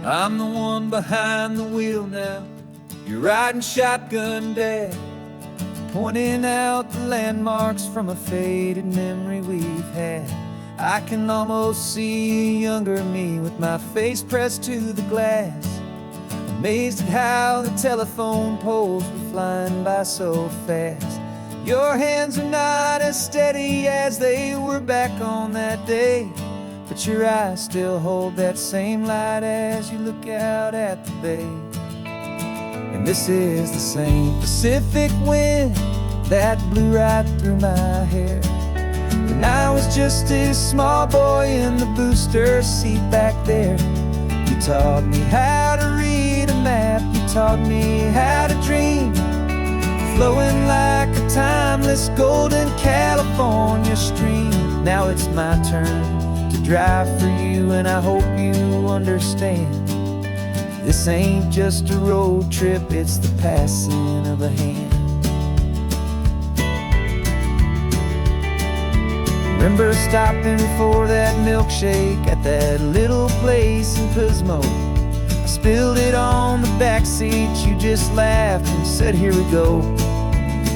I'm the one behind the wheel now. You're riding shotgun, Dad, pointing out the landmarks from a faded memory we've had. I can almost see a younger me with my face pressed to the glass, amazed at how the telephone poles were flying by so fast. Your hands are not as steady as they were back on that day, but your eyes still hold that same light as you look out at the bay. And this is the same Pacific wind that blew right through my hair when I was just a small boy in the booster seat back there. You taught me how to read a map, you taught me how to dream, flowing like a timeless golden California stream. Now it's my turn to drive for you, and I hope you understand. This ain't just a road trip, it's the passing of a hand. Remember stopping for that milkshake at that little place in Pismo? I spilled it on the back seat, you just laughed and said, "Here we go."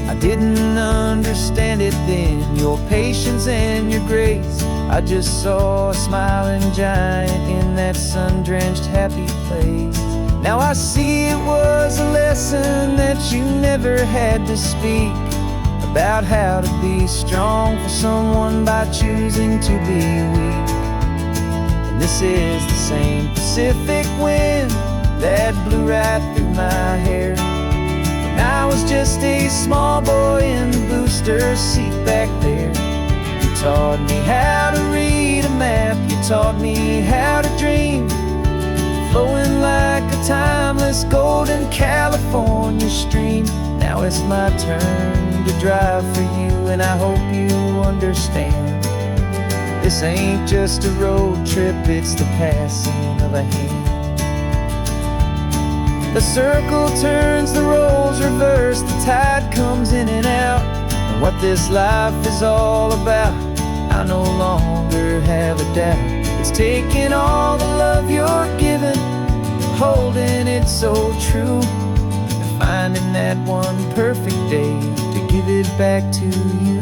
I didn't understand it then, your patience and your grace. I just saw a smiling giant in that sun-drenched happy place. Now I see it was a lesson that you never had to speak, about how to be strong for someone by choosing to be weak. And this is the same Pacific wind that blew right through my hair when I was just a small boy in the booster seat back there. You taught me how to read a map, you taught me how to dream, flowing like a timeless golden California stream. Now it's my turn to drive for you, and I hope you understand. This ain't just a road trip, it's the passing of a hand. The circle turns, the roles reverse, the tide comes in and out. And what this life is all about, I no longer have a doubt. It's taking all the love you're giving, holding it so true, and finding that one perfect day to give it back to you.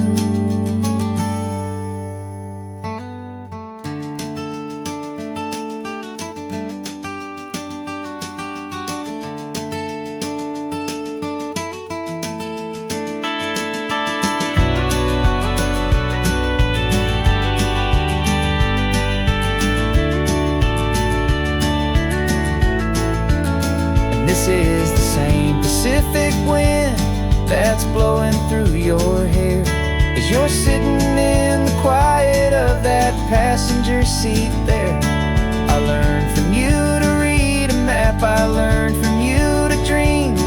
This is the same Pacific wind that's blowing through your hair as you're sitting in the quiet of that passenger seat there. I learned from you to read a map, I learned from you to dream,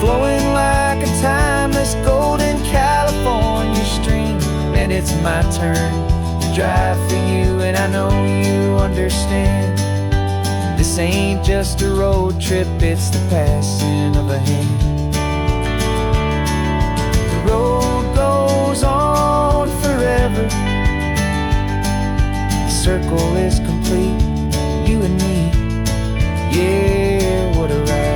flowing like a timeless golden California stream. And it's my turn to drive for you, and I know you understand. This ain't just a road trip, it's the passing of a hand. The road goes on forever, the circle is complete, you and me, yeah, what a ride.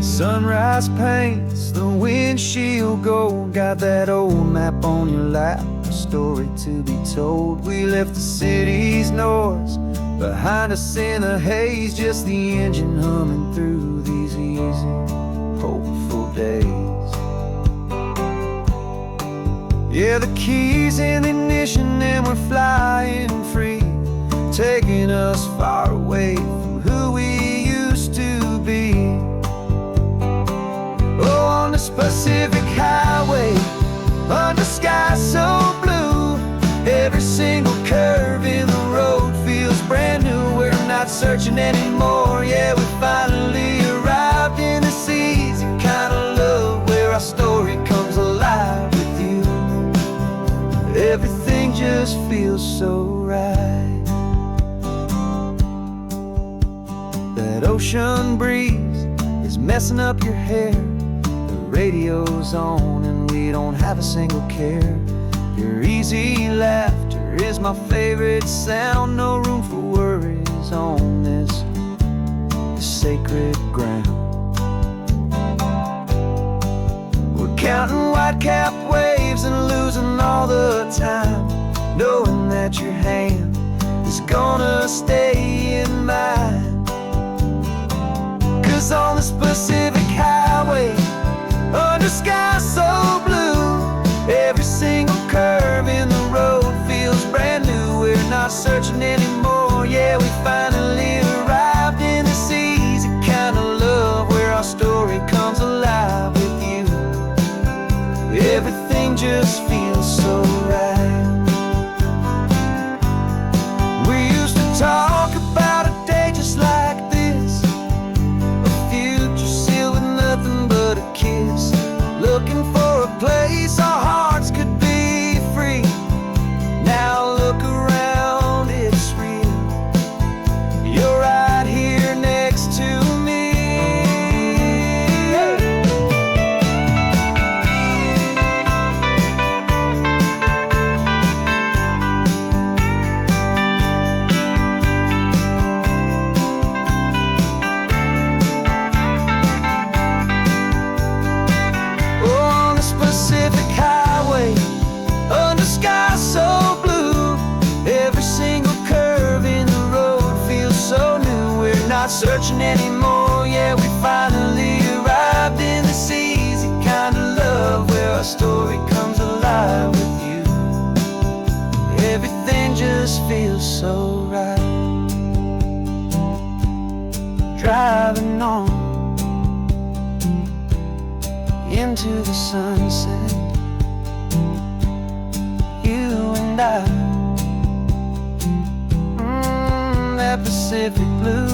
Sunrise paints the windshield gold, got that old map on your lap, a story to be told. We left the city's noise behind us in the haze, just the engine humming through these easy, hopeful days. Yeah, the keys in the ignition and we're flying free, taking us far away from who we used to be. Oh, on this Pacific highway, under sky so blue, every single curve in the road feels brand new. We're not searching anymore, yeah, we finally arrived in this easy kind of love. just feels so right. That ocean breeze is messing up your hair. The radio's on and we don't have a single care. Your easy laughter is my favorite sound. No room for worries on this sacred ground. We're counting white-cap waves and losing all the time, knowing that your hand is gonna stay in mine. 'Cause on this Pacific highway, under sky so blue, every single curve in the road feels brand new. We're not searching anymore, yeah, we finally arrived in this easy kind of love where our story comes alive with you. Everything just feels so right. We used to talk about a day just like this, a future sealed with nothing but a kiss, looking for a place our hearts could be free. Now look around, it's real. You're right here next to me. On this Pacific highway, under sky so blue, every single curve in the road feels so new. We're not searching anymore, yeah, we finally arrived in this easy kind of love where our story comes alive with you. Everything just feels so right. Driving on into the sunset, you and I, that Pacific blue.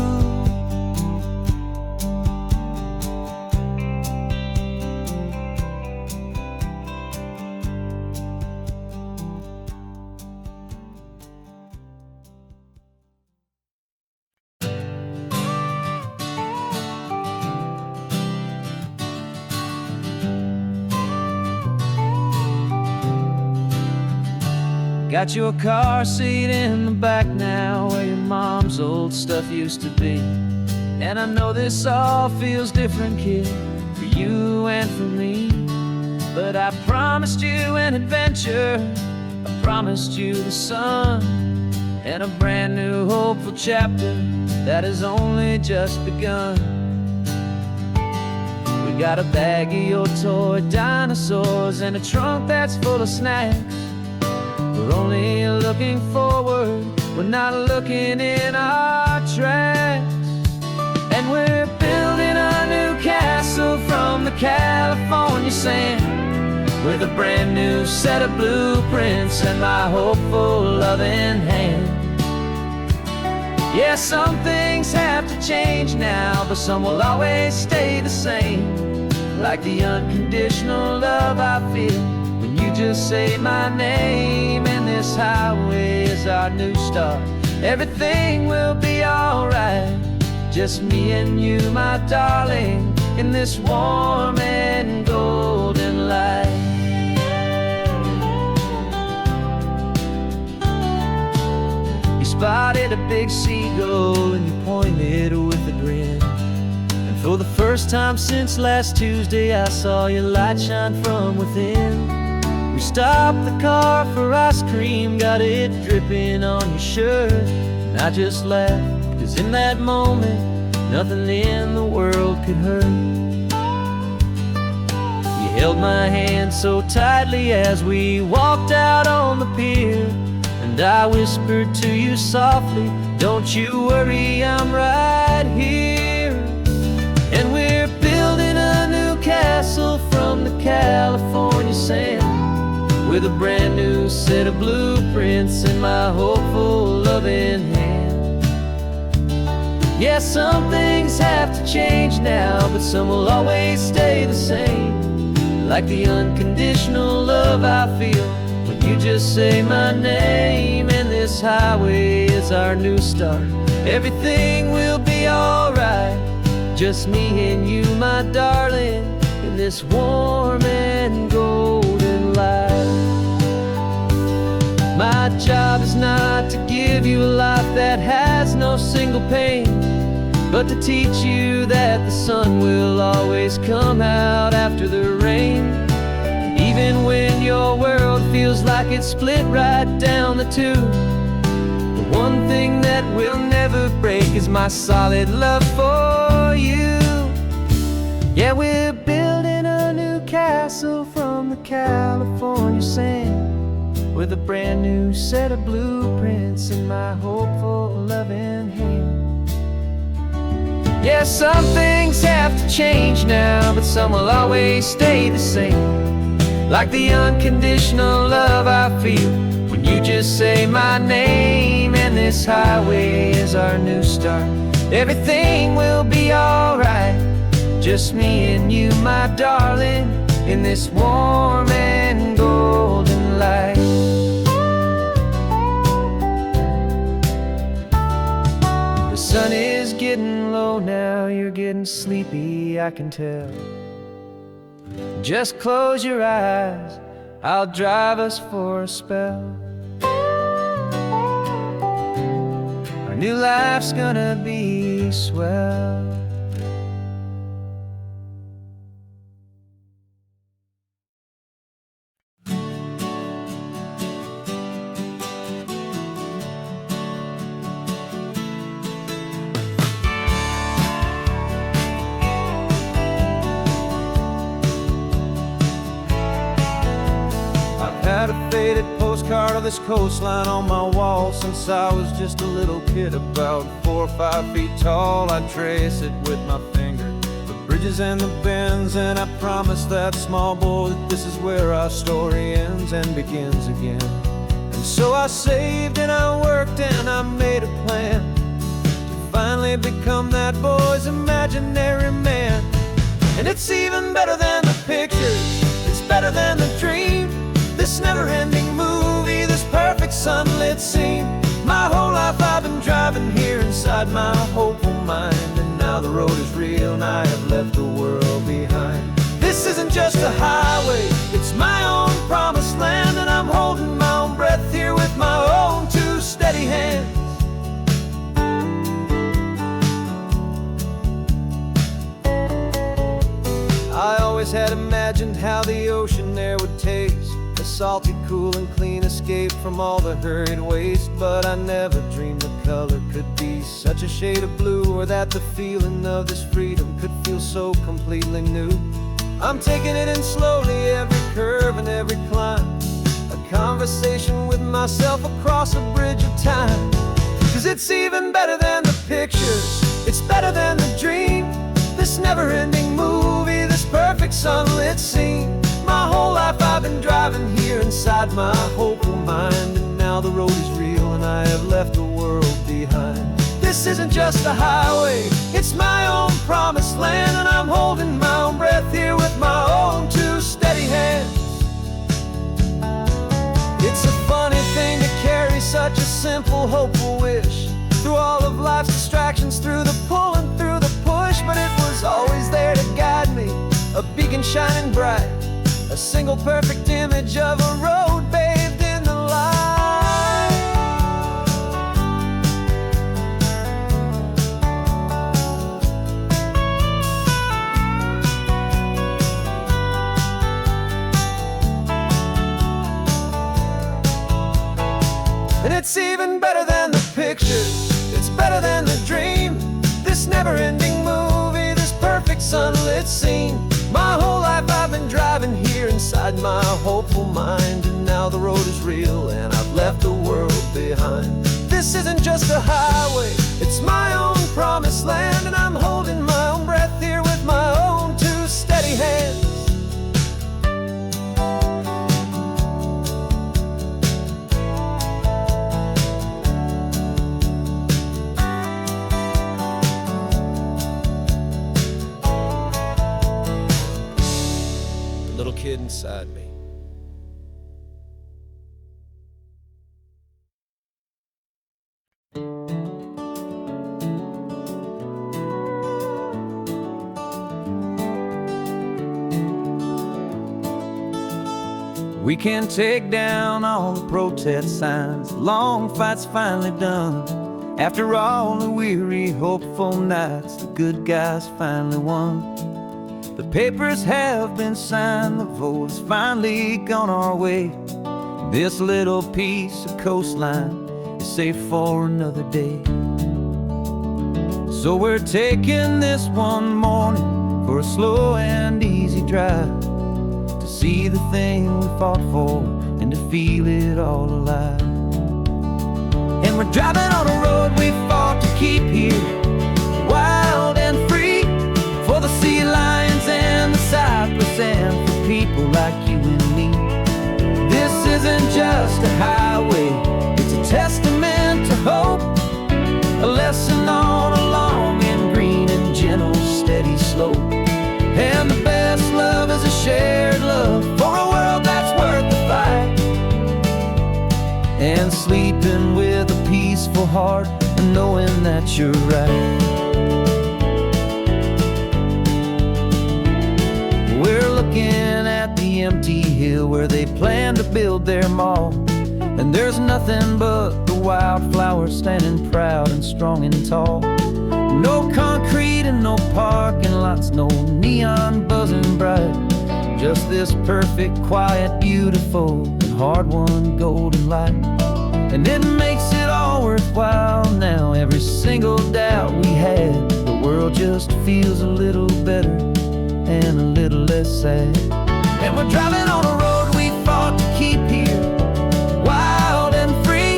Got your car seat in the back now, where your mom's old stuff used to be. And I know this all feels different, kid, for you and for me. But I promised you an adventure, I promised you the sun, and a brand new hopeful chapter that has only just begun. We got a bag of your toy dinosaurs and a trunk that's full of snacks. We're only looking forward, we're not looking in our tracks. And we're building a new castle from the California sand, with a brand new set of blueprints and my hopeful loving hand. Yeah, some things have to change now, but some will always stay the same. Like the unconditional love I feel when you just say my name. And this highway is our new start, everything will be alright. Just me and you, my darling, in this warm and golden light. You spotted a big seagull and you pointed with a grin. And for the first time since last Tuesday, I saw your light shine from within. We stopped the car for ice cream, got it dripping on your shirt. And I just laughed, 'cause in that moment, nothing in the world could hurt. You held my hand so tightly as we walked out on the pier, and I whispered to you softly, don't you worry, I'm right here. And we're building a new castle from the California sand, with a brand new set of blueprints in my hopeful loving hand. Yeah, some things have to change now, but some will always stay the same. Like the unconditional love I feel when You just say my name, and this highway is our new start. Everything will be alright, just me and you, my darling, in this warm and golden life. My job is not to give you a life that has no single pain, but to teach you that the sun will always come out after the rain. Even when your world feels like it's split right down the tube, the one thing that will never break is my solid love for you. Yeah, we're building a new castle from the California sand, with a brand new set of blueprints in my hopeful, loving hand. Yeah, some things have to change now, but some will always stay the same. Like the unconditional love I feel when you just say my name, and this highway is our new start. Everything will be alright, just me and you, my darling, in this warm and golden light. The sun is getting low now, you're getting sleepy, I can tell. Just close your eyes, I'll drive us for a spell. Our new life's gonna be swell. Had a faded postcard of this coastline on my wall since I was just a little kid, about 4 or 5 feet tall. I trace it with my finger, the bridges and the bends, and I promised that small boy that this is where our story ends and begins again. And so I saved and I worked and I made a plan to finally become that boy's imaginary man. And it's even better than the pictures, it's better than the dream. This never-ending movie, this perfect sunlit scene. My whole life I've been driving here inside my hopeful mind, and now the road is real and I have left the world behind. This isn't just a highway, it's my own promised land, and I'm holding my own breath here with my own 2 steady hands. I always had imagined how the ocean air would taste, a salty, cool and clean escape from all the hurried waste. But I never dreamed the color could be such a shade of blue, or that the feeling of this freedom could feel so completely new. I'm taking it in slowly, every curve and every climb, a conversation with myself across a bridge of time. 'Cause it's even better than the pictures, it's better than the dream. This never-ending movie, this perfect sunlit scene. My whole life I've been driving here inside my hopeful mind, and now the road is real and I have left the world behind. This isn't just a highway, it's my own promised land, and I'm holding my own breath here with my own 2 steady hands. It's a funny thing to carry such a simple, hopeful wish through all of life's distractions, through the pull and through the push. But it was always there to guide me, a beacon shining bright, a single perfect image of a road bathed in the light. And it's even better than the pictures, it's better than the dream. This never-ending movie, this perfect sunlit scene. My whole life I've been driving here inside my hopeful mind, and now the road is real and I've left the world behind. This isn't just a highway, it's my own promised land, and I'm holding my own breath here with my own 2 steady hands. Little kid inside me. We can take down all the protest signs. The long fight's finally done. After all the weary, hopeful nights, the good guys finally won. The papers have been signed, the vote's finally gone our way. This little piece of coastline is safe for another day. So we're taking this one morning for a slow and easy drive, to see the thing we fought for and to feel it all alive. And we're driving on a road we fought to keep here, wild and free, for the sea lions and the cypress and for people like you and me. This isn't just a highway, it's a testament to hope, a lesson on a long and green and gentle steady slope. And the best love is a shared love for a world that's worth the fight, and sleeping with a peaceful heart and knowing that you're right. We're looking at the empty hill where they plan to build their mall, and there's nothing but the wildflowers standing proud and strong and tall. No concrete and no parking lots, no neon buzzing bright, just this perfect, quiet, beautiful, and hard-won golden light. And it makes it all worthwhile now. Every single doubt we had, the world just feels a little better and a little less sad. And we're driving on a road we fought to keep here, wild and free,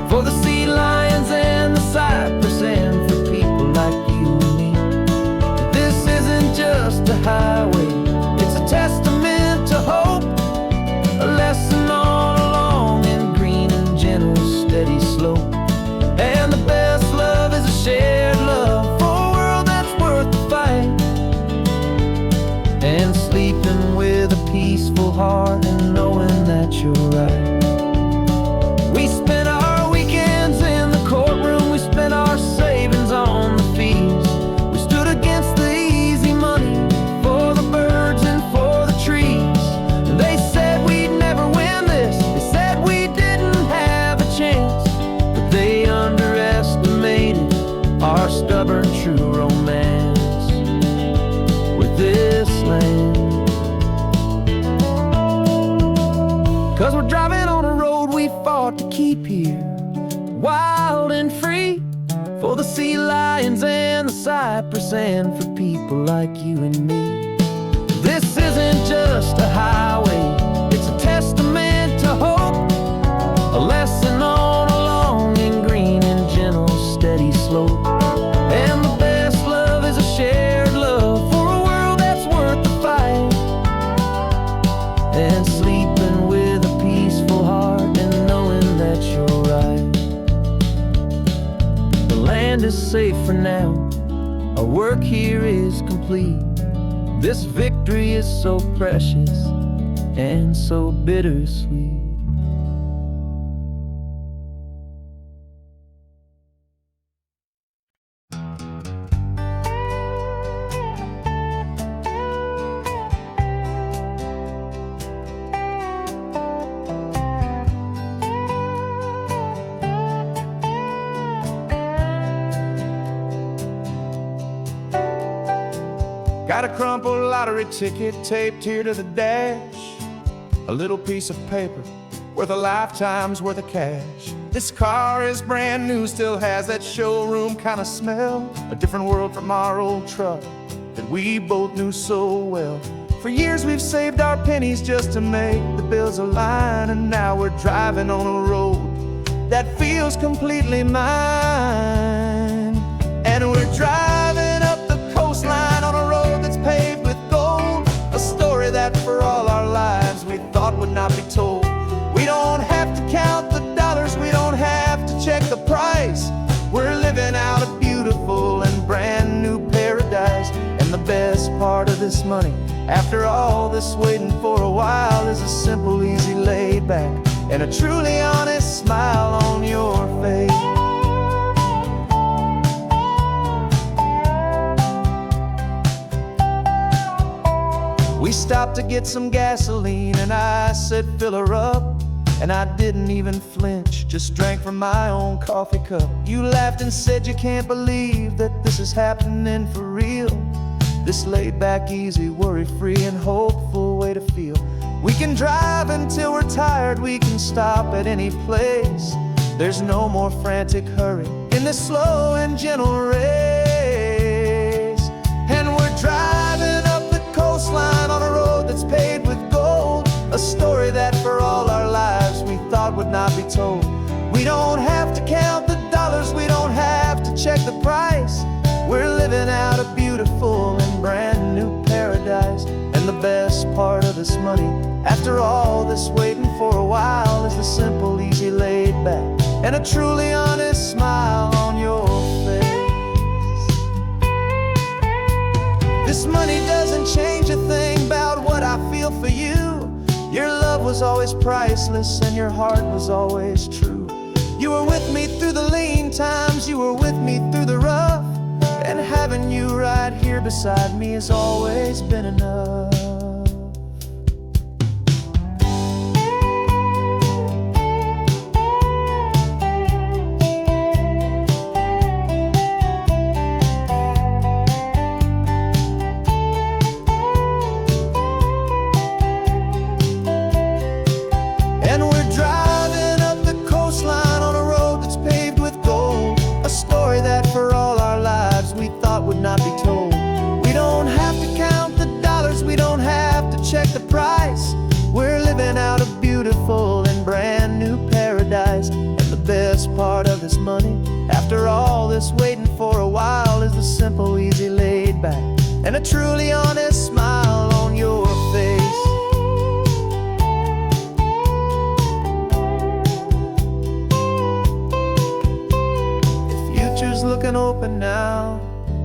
for the sea lions and the cypress and for people like you and me. This isn't just a highway, it's a testament to hope, a lesson on a long and green and gentle steady slope. And the best love is a shared love for a world that's worth the fight, and sleeping with a peaceful heart and knowing that you're right. We spent our weekends in the courtroom, we spent our savings on the fees. We stood against the easy money for the birds and for the trees. And they said we'd never win this, they said we didn't have a chance, but they underestimated our stubborn true romance with this land. 'Cause we're driving on a road we fought to keep here, wild and free, for the sea lions and the cypress and for people like you and me. This isn't just a highway, it's a testament to hope, a lesson on a long and green and gentle steady slope. And the best love is a shared love for a world that's worth the fight, and sleeping with a peaceful heart and knowing that you're right. The land is safe for now, our work here is complete. This victory is so precious and so bittersweet. Got a crumpled lottery ticket taped here to the dash, a little piece of paper worth a lifetime's worth of cash. This car is brand new, still has that showroom kind of smell, a different world from our old truck that we both knew so well. For years we've saved our pennies just to make the bills align, and now we're driving on a road that feels completely mine. And we're driving up the coastline on a road that's paved with gold, a story that for all our lives we thought would not be told. We don't have to count the dollars, we don't have to check the price. We're living out a beautiful and brand new paradise. And the best part of this money, after all this waiting for a while, is a simple, easy, laid back, and a truly honest smile on your face. We We stopped to get some gasoline and I said, fill her up. And I didn't even flinch, just drank from my own coffee cup. You laughed and said you can't believe that this is happening for real. This laid back, easy, worry-free and hopeful way to feel. We can drive until we're tired, we can stop at any place. There's no more frantic hurry in this slow and gentle race. And we're driving up the coastline on a road that's paved with gold, a story that for all our lives we thought would not be told. We don't have to count the dollars, we don't have to check the price. We're living out a beautiful and brand new paradise. And the best part of this money, after all this waiting for a while, is the simple, easy, laid back, and a truly honest smile on your face. This money doesn't change a thing about what I feel for you. Your love was always priceless and your heart was always true. You were with me through the lean times, you were with me through the rough. And having you right here beside me has always been enough. And we're driving up the coastline on a road that's paved with gold, a story that for all our lives we thought would not be told. We don't have to count the dollars, we don't have to check the price. We're living out a beautiful and brand new paradise. And the best part of this money, after all this waiting for a while, is the simple, easy, laid back, and a truly honest smile on your face. Looking open now,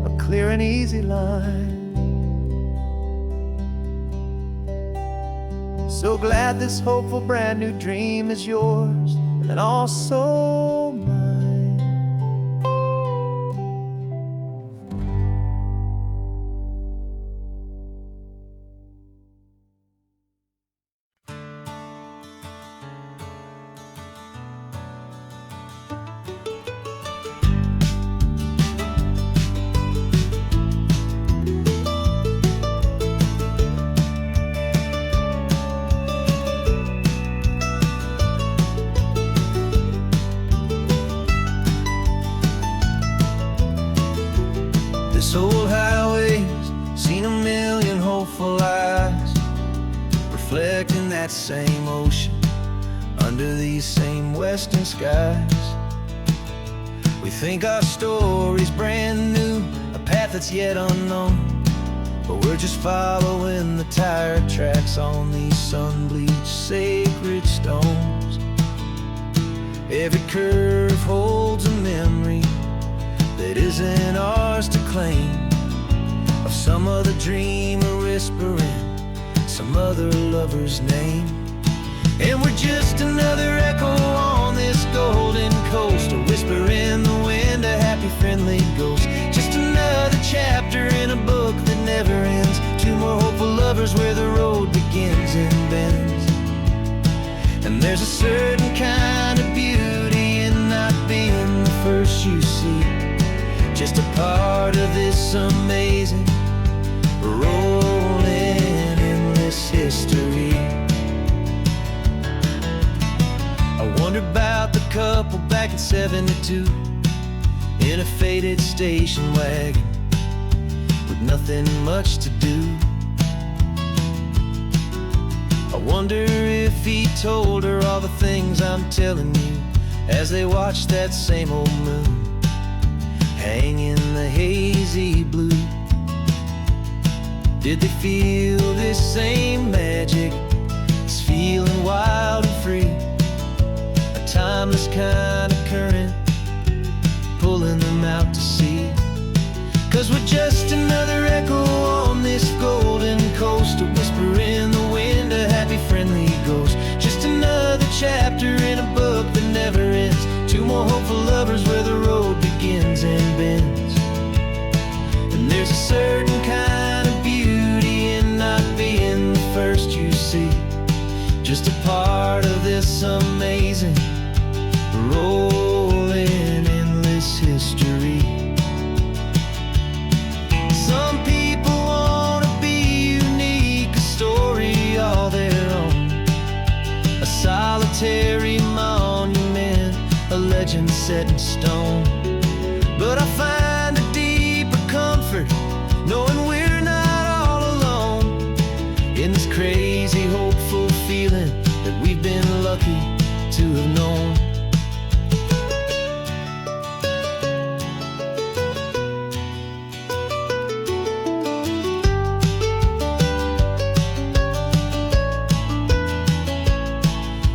a clear and easy line. So glad this hopeful brand new dream is yours and also mine. This old highway's seen a million hopeful eyes, reflecting that same ocean under these same western skies. We think our story's brand new, a path that's yet unknown, but we're just following the tire tracks on these sun-bleached sacred stones. Every curve holds a memory that isn't ours to claim, of some other dreamer whispering some other lover's name. And we're just another echo on this golden coast, a whisper in the wind, a happy friendly ghost. Just another chapter in a book that never ends, two more hopeful lovers where the road begins and bends. And there's a certain kind of beauty in not being the first you see, just a part of this amazing, rolling, endless history. I wonder about the couple back in '72 in a faded station wagon with nothing much to do. I wonder if he told her all the things I'm telling you as they watched that same old moon hang in the hazy blue. Did they feel this same magic, this feeling wild and free, a timeless kind of current pulling them out to sea? 'Cause we're just another echo on this golden coast, a whisper in the wind, a happy friendly ghost. Just another chapter in a book that never ends, two more hopeful lovers where the road begins and bends. And there's a certain kind of beauty in not being part of this amazing, rolling, endless history. Some people want to be unique, a story all their own, a solitary monument, a legend set in stone. But I find a deeper comfort knowing we're not all alone in this crazy, hopeful feeling that we've been lucky to have known.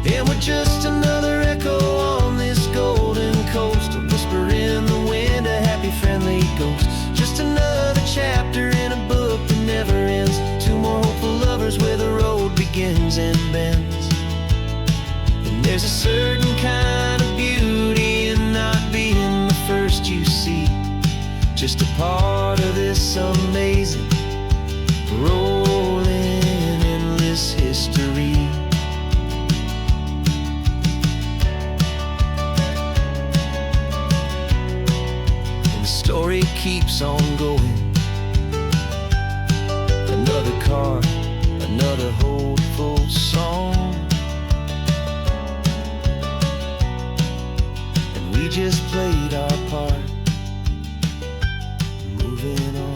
And we're just another echo on this golden coast, a whisper in the wind, a happy, friendly ghost. Just another chapter in a book that never ends. Two more hopeful lovers where the road begins and bends. And there's a certain kind of beauty in not being the first you see, just a part of this amazing, rolling, endless history. And the story keeps on going. Another card, another hopeful song, and we just played our part, moving on.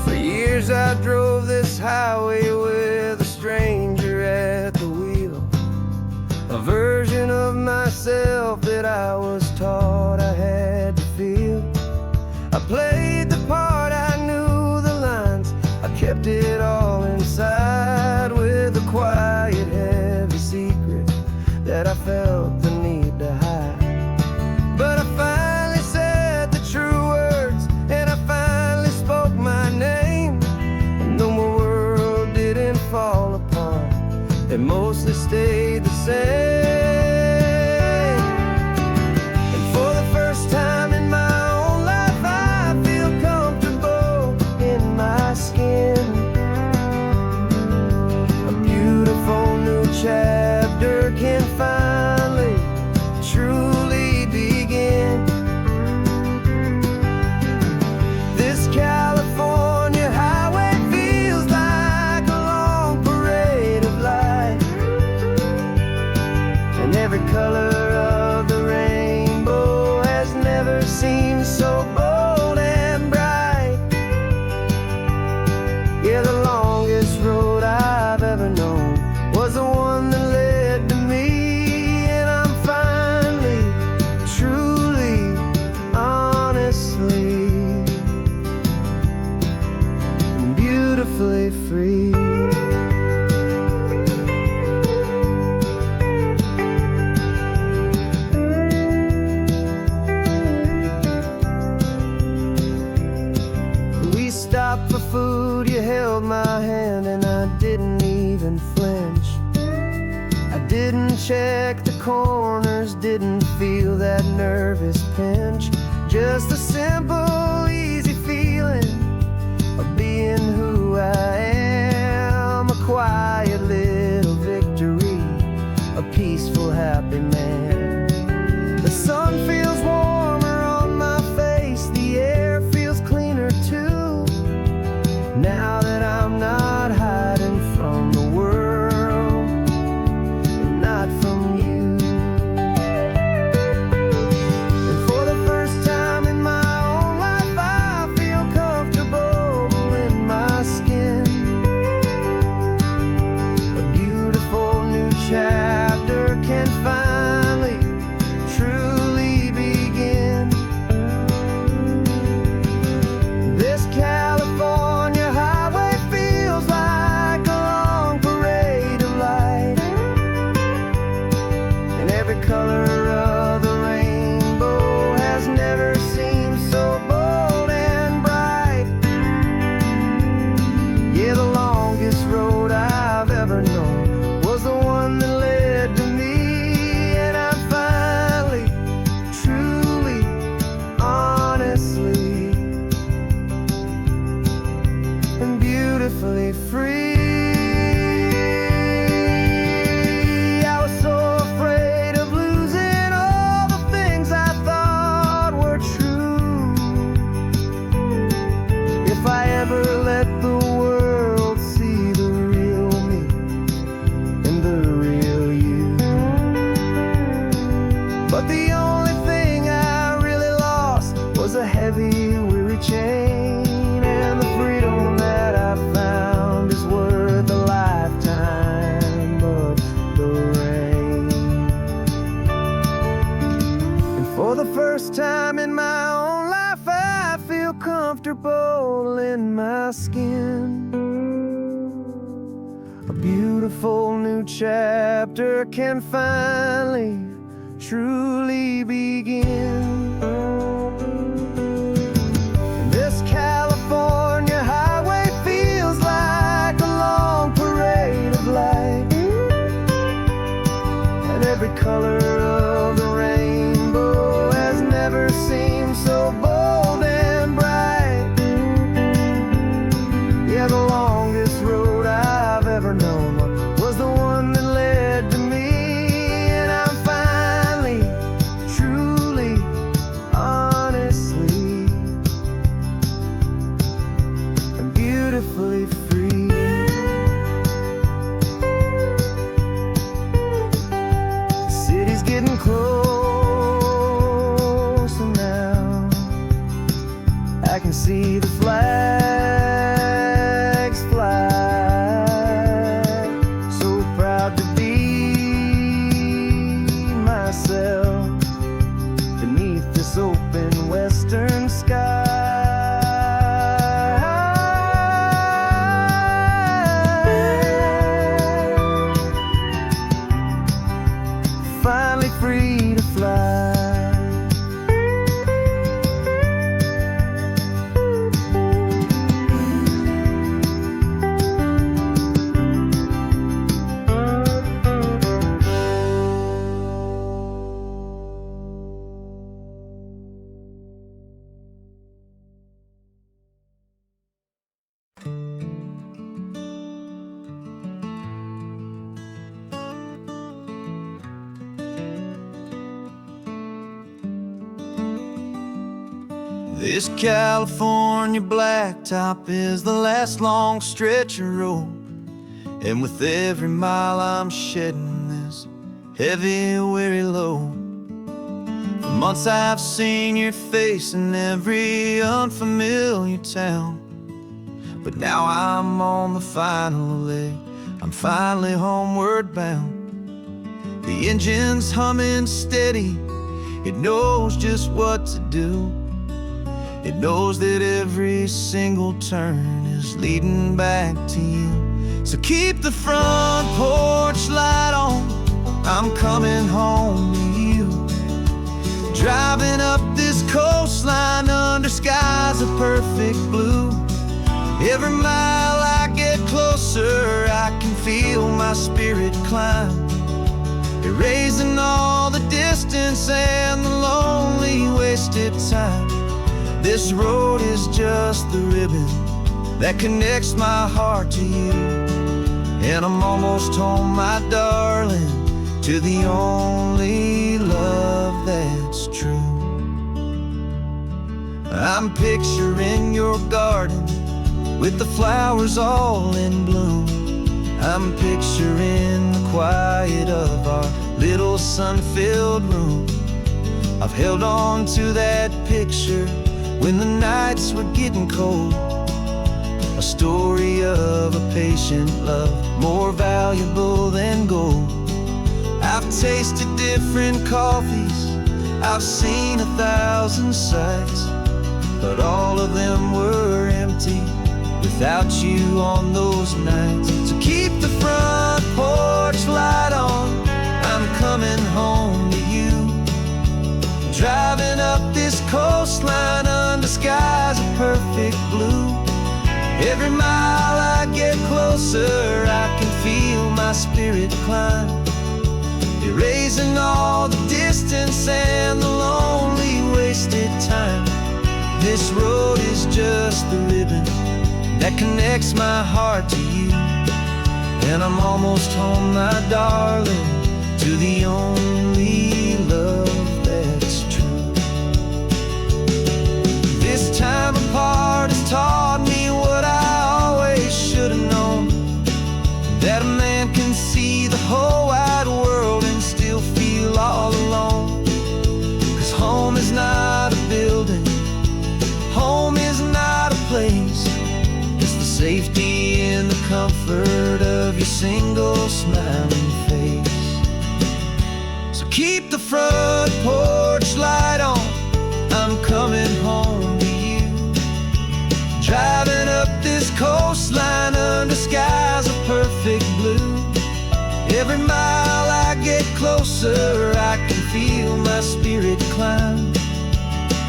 For years I drove this highway with a stranger at the wheel, a version of myself that I was taught I had to feel. I played the part, I knew the lines, I kept it all inside with a quiet, heavy secret that I felt the need to hide. But I finally said the true words, and I finally spoke my name. And though my world didn't fall apart, it mostly stayed the same. And for the first time in my own life, I feel comfortable in my skin. A beautiful new chapter can finally, truly begin. This California highway feels like a long parade of light, and every color of the rainbow has never seemed so bold and bright. Yeah, the longest road I've ever known was the one that led to me, and I'm finally, truly, honestly, and beautifully free. We stopped for food, you held my hand, and I didn't even flinch. I didn't check the corners, didn't feel that nervous pinch. Just a simple, easy feeling of being who I am. A quiet little victory, a peaceful, happy man. The sun feels warmer on my face, the air feels cleaner too, now that I'm not hiding from the world, and not from you. And for the first time in my own life, I feel comfortable in my skin. A beautiful new chapter can find first time in my own life I feel comfortable in my skin. A beautiful new chapter can finally, truly begin. This California highway feels like a long parade of light, and every color of the rainbow has never seemed so bold and bright. Yeah, the longest road I've ever known was the one that led to me, and I'm finally, truly, honestly, and beautifully free. The city's getting closer now. I can see the flags fly. So proud to be myself beneath this open western sky. Finally free to fly. This California blacktop is the last long stretch of road, and with every mile I'm shedding this heavy, weary load. For months I've seen your face in every unfamiliar town, but now I'm on the final leg, I'm finally homeward bound. The engine's humming steady, it knows just what to do. It knows that every single turn is leading back to you. So keep the front porch light on, I'm coming home to you. Driving up this coastline under skies of perfect blue. Every mile I get closer, I can feel my spirit climb, erasing all the distance and the lonely wasted time. This road is just the ribbon that connects my heart to you, and I'm almost home, my darling, to the only love that's true. I'm picturing your garden with the flowers all in bloom. I'm picturing the quiet of our little sun-filled room. I've held on to that picture when the nights were getting cold, a story of a patient love, more valuable than gold. I've tasted different coffees, I've seen 1,000 sights, but all of them were empty without you on those nights. So keep the front porch light on, I'm coming home to you. Driving up this coastline under skies of perfect blue. Every mile I get closer, I can feel my spirit climb, erasing all the distance and the lonely wasted time. This road is just the ribbon that connects my heart to you, and I'm almost home, my darling, to the only love that's true. This time apart has taught me what I always should have known, that a man can see the whole wide world and still feel all alone. 'Cause home is not a building, home is not a place, it's the safety and the comfort of your single smiling face. So keep the front porch light on, closer, I can feel my spirit climb,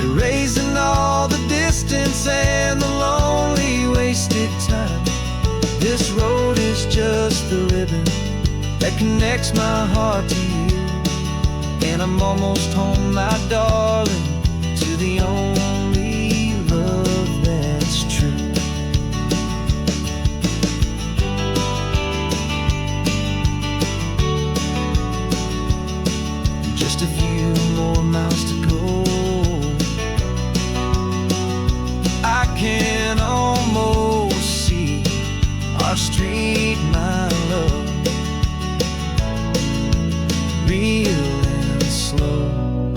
erasing all the distance and the lonely wasted time. This road is just the ribbon that connects my heart to you, and I'm almost home, my darling, to the only love that's true. Just a few more miles to go, I can almost see our street, my love, real and slow,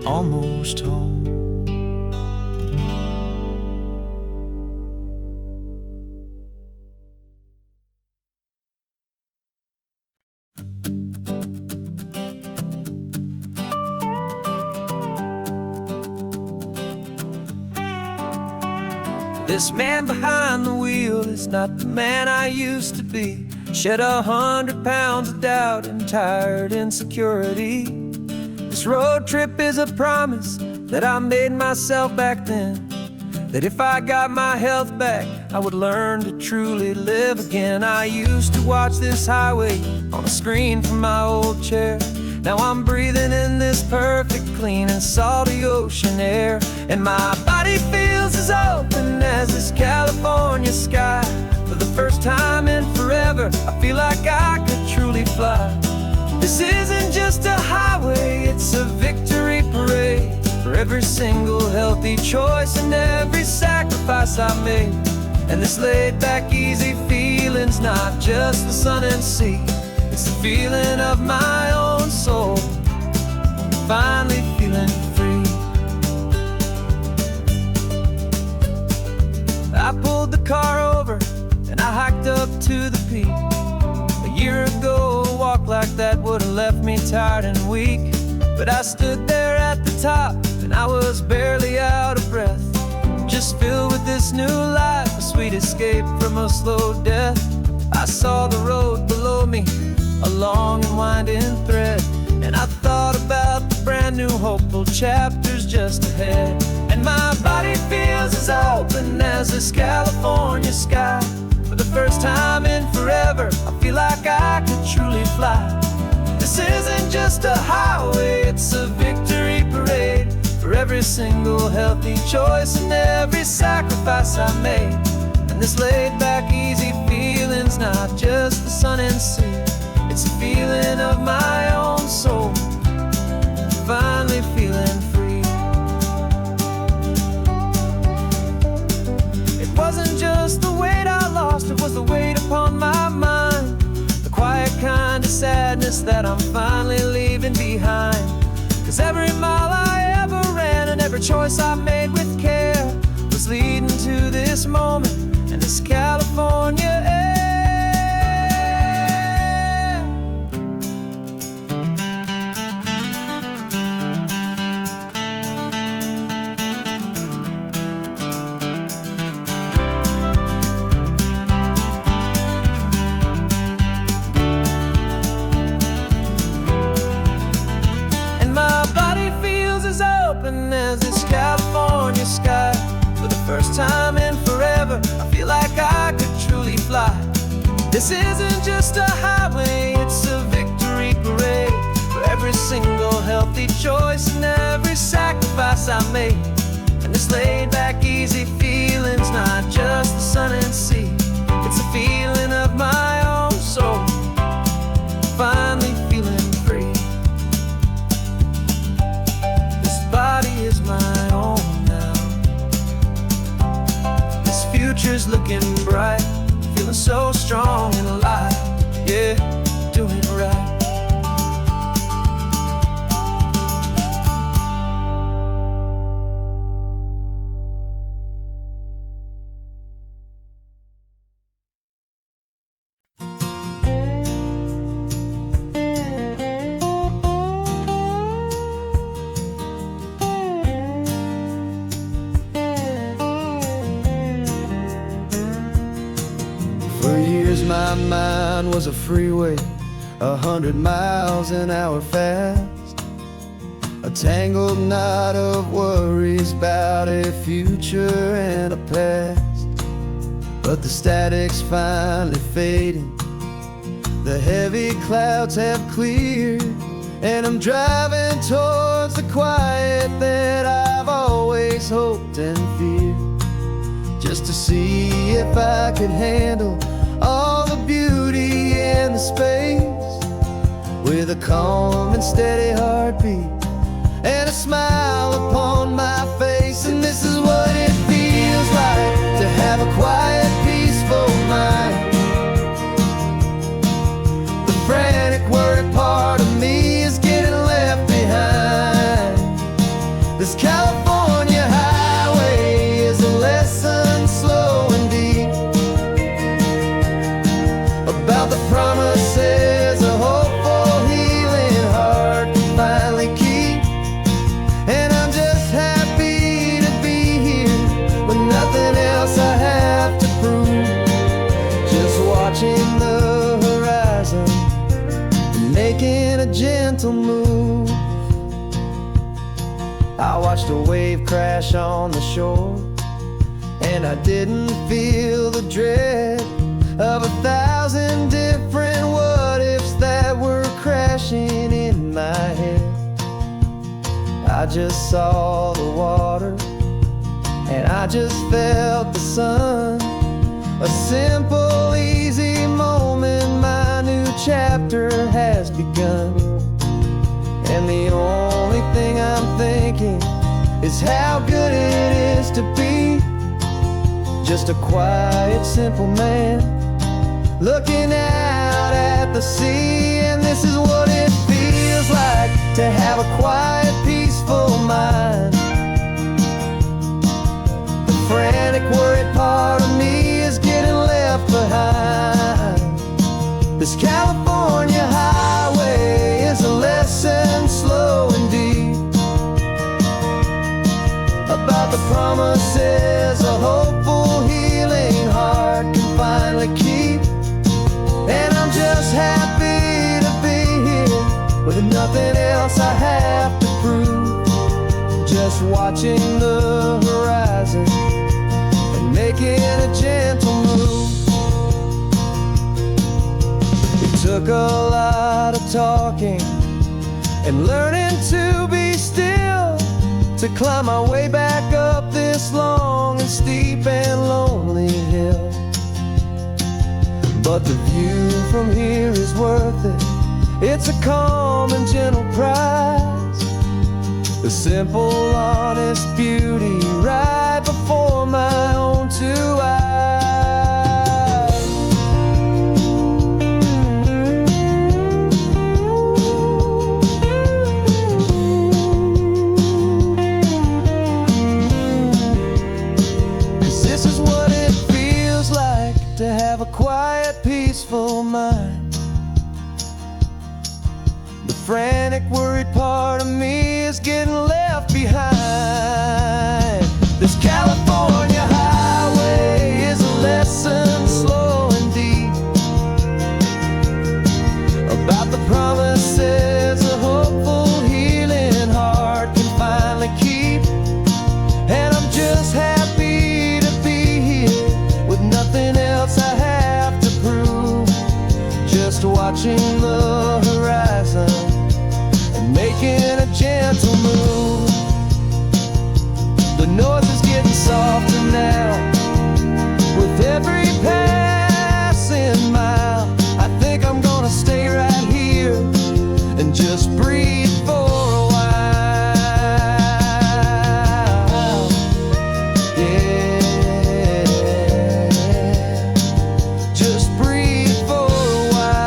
almost home. This man behind the wheel is not the man I used to be. Shed 100 pounds of doubt and tired insecurity. This road trip is a promise that I made myself back then, that if I got my health back, I would learn to truly live again. I used to watch this highway on a screen from my old chair. Now I'm breathing in this perfect, clean and salty ocean air, and my body feels as open as this California sky. For the first time in forever, I feel like I could truly fly. This isn't just a highway, it's a victory parade for every single healthy choice and every sacrifice I made. And this laid back, easy feeling's not just the sun and sea, it's the feeling of my own soul, finally feeling free. I pulled the car over and I hiked up to the peak. A year ago, a walk like that would have left me tired and weak, but I stood there at the top and I was barely out of breath, just filled with this new life, a sweet escape from a slow death. I saw the road below me, a long and winding thread, and I thought about the brand new hopeful chapters just ahead. And my body feels as open as this California sky. For the first time in forever, I feel like I could truly fly. This isn't just a highway, it's a victory parade for every single healthy choice and every sacrifice I made. And this laid back, easy feeling's not just the sun and sea, it's a feeling of my own soul, finally feeling free. It wasn't just the weight I lost, it was the weight upon my mind, the quiet kind of sadness that I'm finally leaving behind. 'Cause every mile I ever ran and every choice I made with care was leading to this moment and this California air. As this California sky, for the first time in forever, I feel like I could truly fly. This isn't just a highway, it's a victory parade for every single healthy choice and every sacrifice I made. And this laid back, easy feeling's not just the sun and sea, it's a feeling of my own soul, finally feeling free. Body is my own now. This future's looking bright, feeling so strong and alive. Yeah, doing it right. My mind was a freeway 100 miles an hour fast. A tangled knot of worries about a future and a past. But the static's finally fading, the heavy clouds have cleared, and I'm driving towards the quiet that I've always hoped and feared. Just to see if I could handle all the beauty and the space, with a calm and steady heartbeat and a smile upon my face. And this is what it feels like to have a quiet, peaceful mind. The frantic, worried part of me is getting left behind. This California highway is a lesson slow and deep about the promises a hopeful, healing heart can finally keep. And I'm just happy to be here with nothing else I have to prove. Just watching the horizon and making a gentle move. I watched a wave crash on the shore, and I didn't feel the dread of 1,000 different what-ifs that were crashing in my head. I just saw the water, and I just felt the sun. A simple, easy moment, my new chapter has begun. And the only thing I'm thinking is how good it is to be just a quiet, simple man looking out at the sea. And this is what it feels like to have a quiet, peaceful mind. The frantic, worried part of me is getting left behind. This California highway is a lesson slow and deep about the promises a hopeful, healing heart can finally keep. And I'm just happy to be here with nothing else I have to prove. Just watching the horizon and making a gentle move. It took a lot of talking and learning to be still to climb my way back up this long and steep and lonely hill. But the view from here is worth it. It's a calm and gentle prize, the simple, honest beauty right before my own two eyes. This is what it feels like to have a quiet, peaceful mind. The frantic, worried part of me is getting left behind. This California highway is a lesson slow and deep about the promises a hopeful, healing heart can finally keep. And I'm just happy to be here with nothing else I have to prove. Just watching the horizon and making a gentle move. The noise is getting softer now with every passing mile. I think I'm gonna stay right here and just breathe for a while. Just breathe for a while.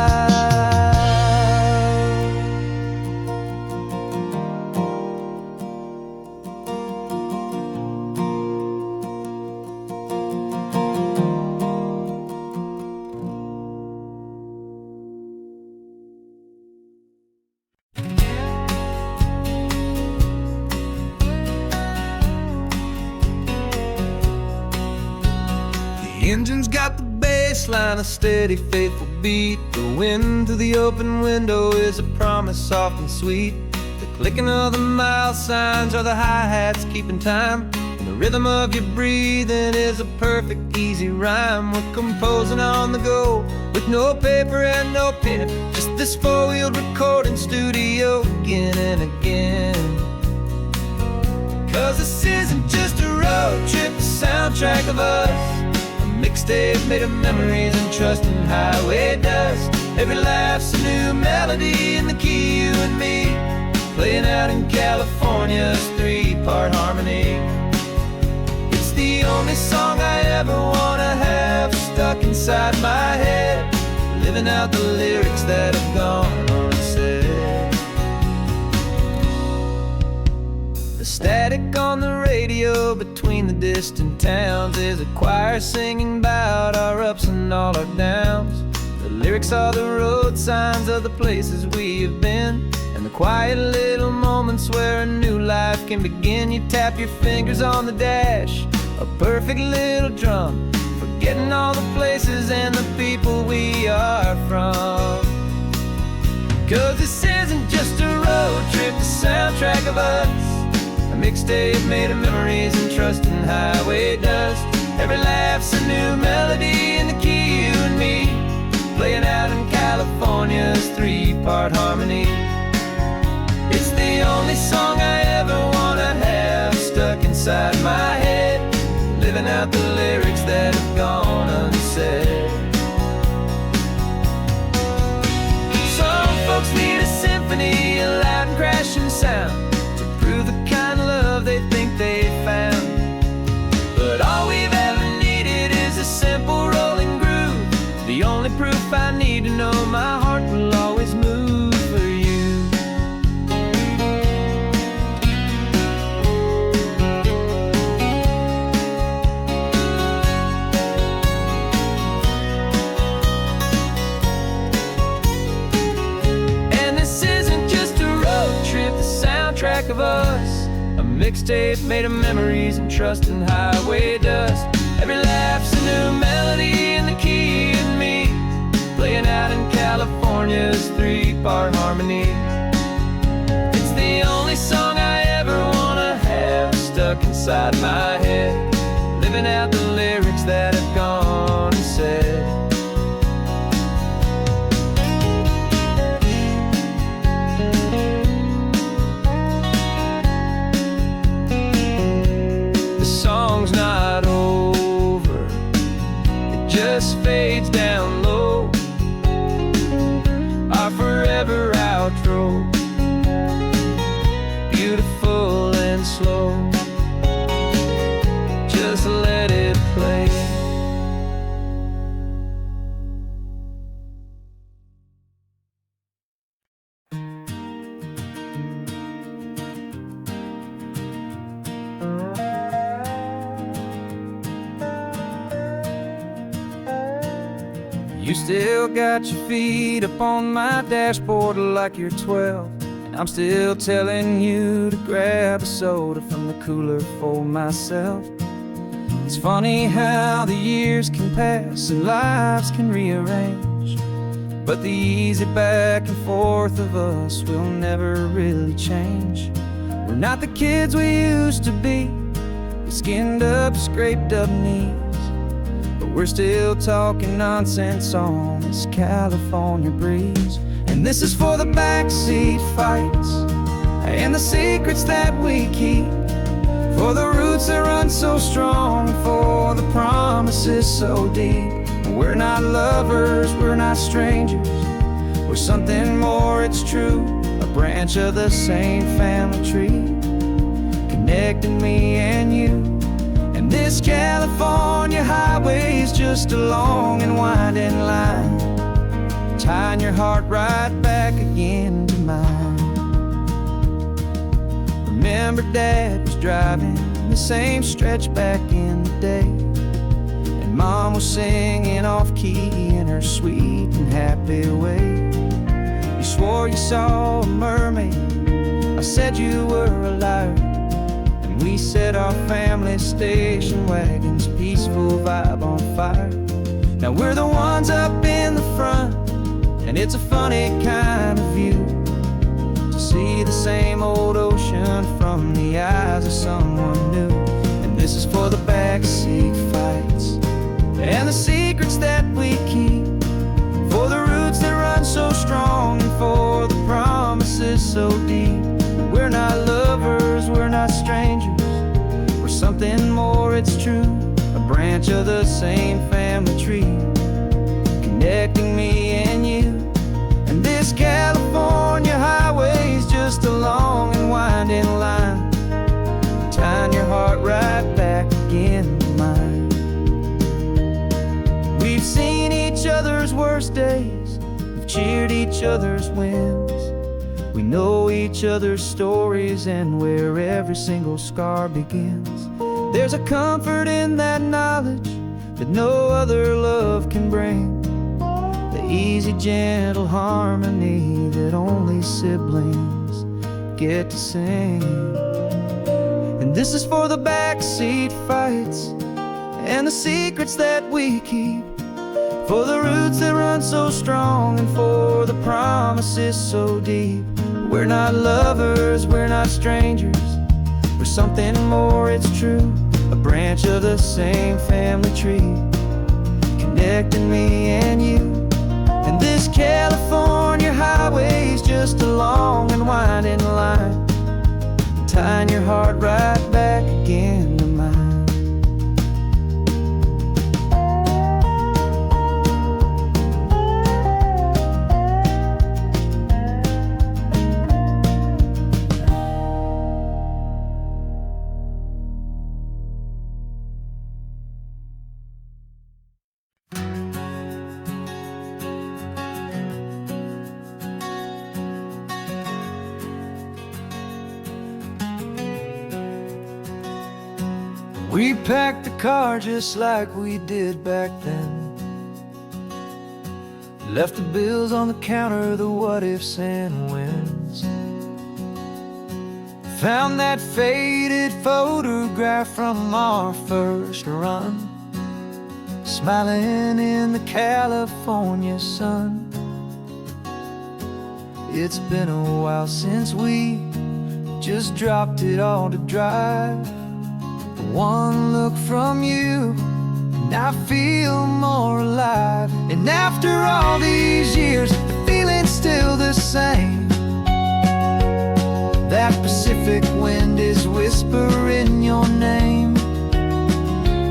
The engine's got the bass baseline, a steady, faithful beat. The wind through the open window is a promise soft and sweet. The clicking of the mile signs are the hi-hats keeping time. And the rhythm of your breathing is a perfect, easy rhyme. We're composing on the go with no paper and no pen, just this four-wheeled recording studio again and again. 'Cause this isn't just a road trip, the soundtrack of us, a mixtape made of memories and trust and highway dust. Every laugh's a new melody in the key, you and me, playing out in California's three-part harmony. It's the only song I ever wanna have stuck inside my head, living out the lyrics that have gone unsaid. The static on the radio between the distant towns is a choir singing about our ups and all our downs. The lyrics are the road signs of the places we have been, and the quiet little moments where a new life can begin. You tap your fingers on the dash, a perfect little drum, forgetting all the places and the people we are from. 'Cause this isn't just a road trip, the soundtrack of us, a mixtape made of memories and trust and highway dust. Every laugh's a new melody in the key, you and me, playing out in California's three-part harmony. It's the only song I ever wanna have stuck inside my head, living out the lyrics that have gone unsaid. Some folks need a symphony, a loud and crashing sound, to prove the kind of love they think they found. But all we've ever needed is a simple rolling groove, the only proof I need to know my heart will always move for you. And this isn't just a road trip, the soundtrack of us, a mixtape made of memories and trust and highway dust. Every laugh's a new melody in the key and me, playing out in California's three-part harmony. It's the only song I ever wanna have stuck inside my head, living out the lyrics that have gone unsaid. The song's not over, it just fades down low, our forever outro, beautiful and slow. Just let it play. You still got your feet up on my dashboard like you're 12, and I'm still telling you to grab a soda from the cooler for myself. It's funny how the years can pass and lives can rearrange, but the easy back and forth of us will never really change. We're not the kids we used to be, with skinned up, scraped up knees, but we're still talking nonsense on this California breeze. And this is for the backseat fights and the secrets that we keep, for the roots that run so strong, for the promises so deep. We're not lovers, we're not strangers, we're something more, it's true, a branch of the same family tree, connecting me and you. And this California highway is just a long and winding line, tying your heart right back again to mine. Remember Dad was driving the same stretch back in the day, and Mom was singing off-key in her sweet and happy way. You swore you saw a mermaid, I said you were a liar, and we set our family station wagon's peaceful vibe on fire. Now we're the ones up in the front, and it's a funny kind of view to see the same old ocean from the eyes of someone new. And this is for the backseat fights and the secrets that we keep, for the roots that run so strong and for the promises so deep. We're not lovers, we're not strangers, we're something more, it's true. A branch of the same family tree, connecting me and you. And this California highway's just a long and winding line, tying your heart right back again to mine. We've seen each other's worst days, we've cheered each other's wins. We know each other's stories and where every single scar begins. There's a comfort in that knowledge that no other love can bring, the easy, gentle harmony that only siblings get to sing. And this is for the backseat fights and the secrets that we keep, for the roots that run so strong and for the promises so deep. We're not lovers, we're not strangers, we're something more, it's true. A branch of the same family tree, connecting me and you. And this California highway's just a long and winding line, tying your heart right back again to mine. We packed the car just like we did back then, left the bills on the counter, the what ifs and whens. Found that faded photograph from our first run, smiling in the California sun. It's been a while since we just dropped it all to drive. One look from you and I feel more alive. And after all these years, the feeling's still the same. That Pacific wind is whispering your name.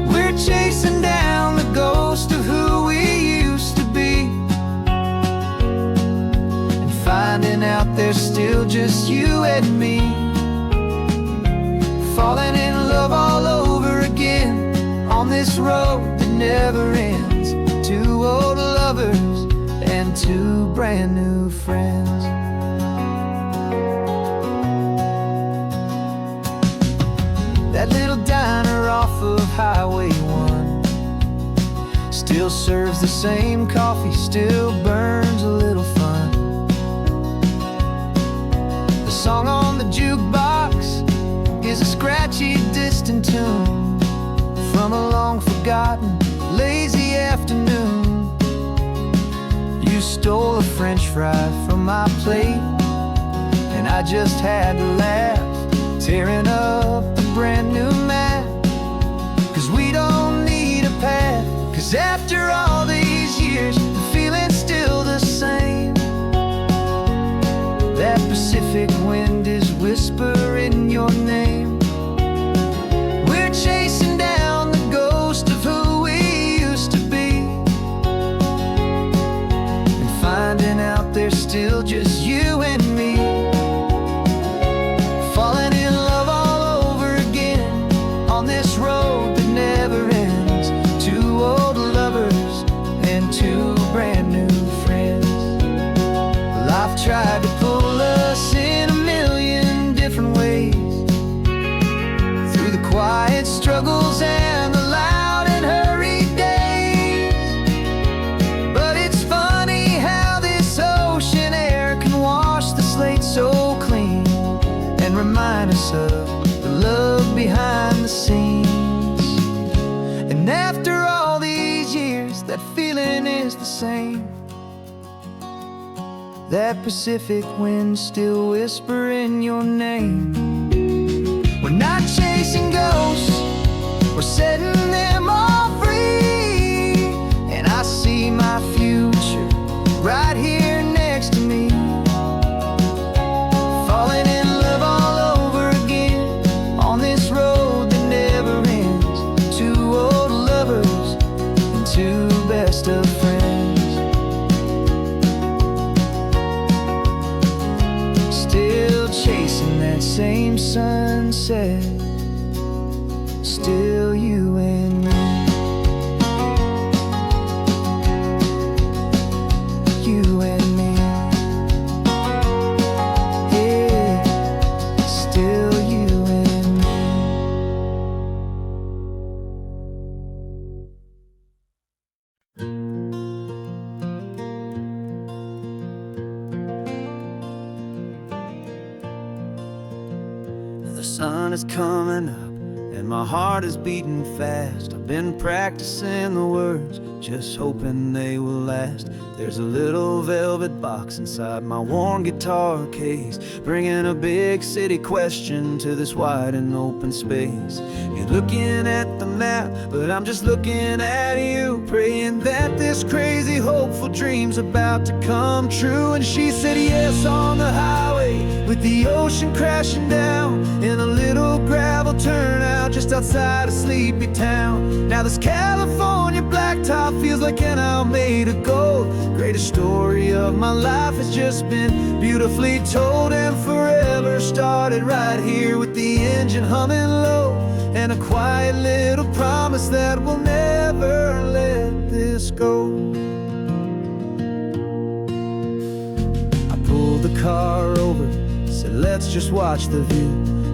We're chasing down the ghost of who we used to be, and finding out there's still just you and me. Falling in love all over again on this road that never ends. Two old lovers and two brand new friends. That little diner off of Highway 1 still serves the same coffee, still burns a little fun. The song on the jukebox is a scratchy, distant tune from a long-forgotten, lazy afternoon. You stole a French fry from my plate, and I just had to laugh, tearing up the brand new map. 'Cause we don't need a path, 'cause after all these years, the feeling's still the same. That Pacific wind is whispering your name. We're chasing down the ghost of who we used to be, and finding out there's still just you and me. Falling in love all over again on this road that never ends. Two old lovers and two brand new friends. Life tried to pull us in a million different ways, through the quiet struggles and the loud and hurried days. But it's funny how this ocean air can wash the slate so clean, and remind us of the love behind the scenes. And after all these years, that feels is the same. That Pacific wind still whispering your name. We're not chasing ghosts, we're setting them all free. And I see my future right here next to me, falling in love all over again on this road that never ends. Two old lovers and two best of friends, still chasing that same sunset. Still you and me, you and me, yeah, still you and me. The sun is coming up and my heart is beating fast. I've been practicing the words, just hoping they will last. There's a little velvet box inside my worn guitar case, bringing a big city question to this wide and open space. You're looking at the map, but I'm just looking at you, praying that this crazy hopeful dream's about to come true. And she said yes on the highway, with the ocean crashing down in a little gravel turnout just outside of Sleepy Town. Now this California blacktop feels like an owl made of gold. Greatest story of my life has just been beautifully told, and forever started right here with the engine humming low, and a quiet little promise that we'll never let this go. I pulled the car over, said let's just watch the view.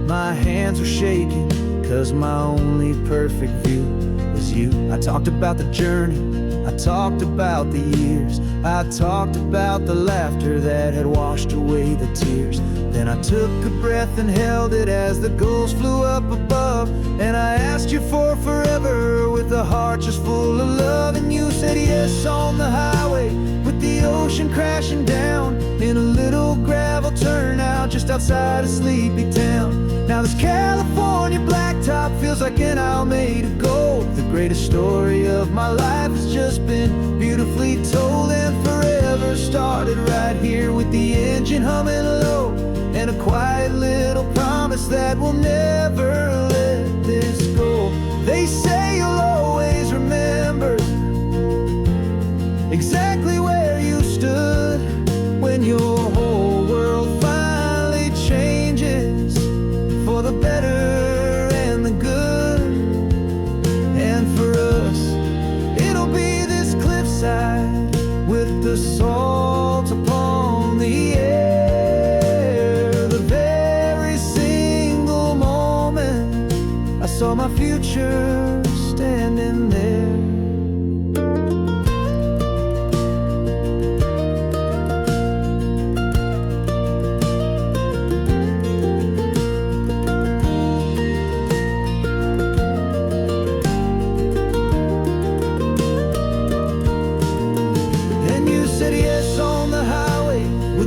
My hands were shaking, cause my only perfect view was you. I talked about the journey, I talked about the years, I talked about the laughter that had washed away the tears. Then I took a breath and held it as the gulls flew up above, and I asked you for forever with a heart just full of love. And you said yes on the highway, with the ocean crashing down in a little gravel turnout just outside of Sleepy Town. Now this California blacktop feels like an owl made of gold. The greatest story of my life has just been beautifully told, and forever started right here with the engine humming low, and a quiet little promise that we'll never let this go. They say you'll always remember exactly where you stood when your whole world finally changes for the better and the good. And for us, it'll be this cliffside with the salt upon the air. The very single moment I saw my future standing there.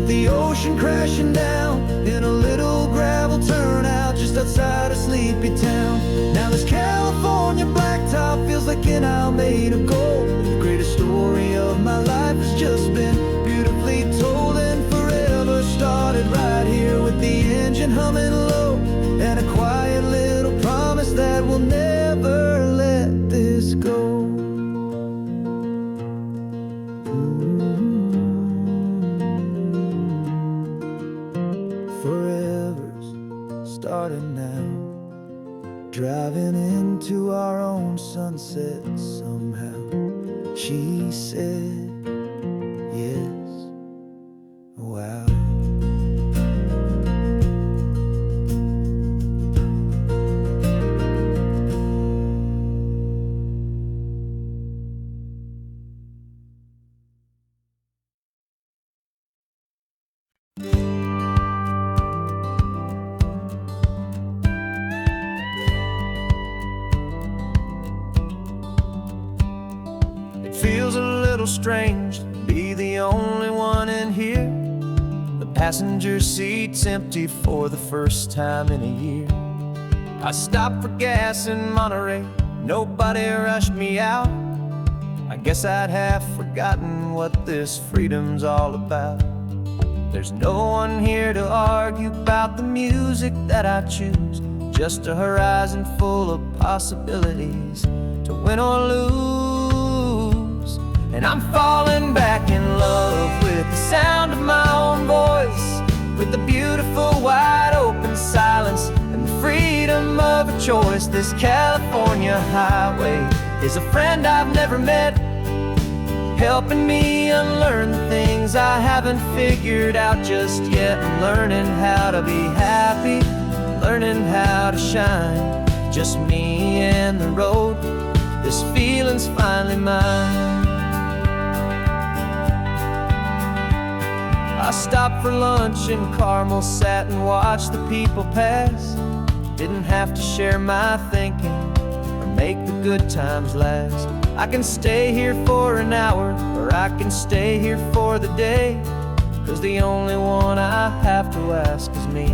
The ocean crashing down in a little gravel turnout just outside of Sleepy Town. Now this California blacktop feels like an owl made of gold. The greatest story of my life has just been beautifully told, and forever started right here with the engine humming low, and a quiet little promise that we'll never let this go. Forever's starting now, driving into our own sunset somehow. She said yes, wow. Feels a little little strange to be the only one in here. The passenger seat's empty for the first time in a year. I stopped for gas in Monterey, nobody rushed me out. I guess I'd half forgotten what this freedom's all about. There's no one here to argue about the music that I choose, just a horizon full of possibilities to win or lose. And I'm falling back in love with the sound of my own voice, with the beautiful wide open silence and the freedom of a choice. This California highway is a friend I've never met, helping me unlearn the things I haven't figured out just yet. I'm learning how to be happy, learning how to shine, just me and the road. This feeling's finally mine. I stopped for lunch in Carmel, sat and watched the people pass. Didn't have to share my thinking or make the good times last. I can stay here for an hour, or I can stay here for the day, 'cause the only one I have to ask is me.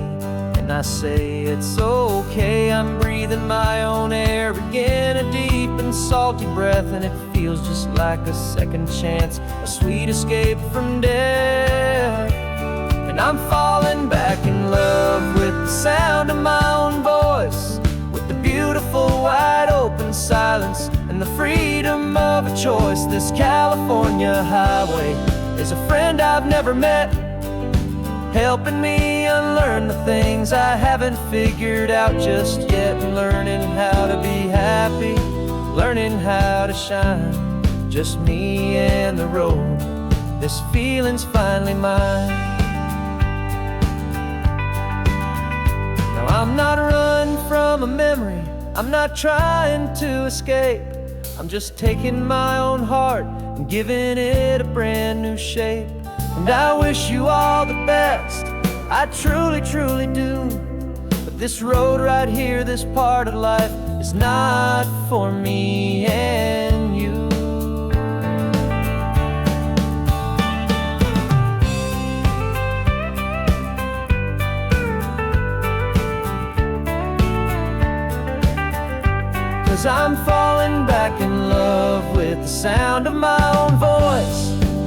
And I say it's okay, I'm breathing my own air again, a deep and salty breath, and it feels just like a second chance, a sweet escape from death. And I'm falling back in love with the sound of my own voice, with the beautiful wide open silence and the freedom of a choice. This California highway is a friend I've never met, helping me unlearn the things I haven't figured out just yet. Learning how to be happy, learning how to shine, just me and the road. This feeling's finally mine. Now I'm not running from a memory, I'm not trying to escape. I'm just taking my own heart and giving it a brand new shape. And I wish you all the best, I truly, truly do. But this road right here, this part of life, is not for me and you. 'Cause I'm falling back in love with the sound of my own voice,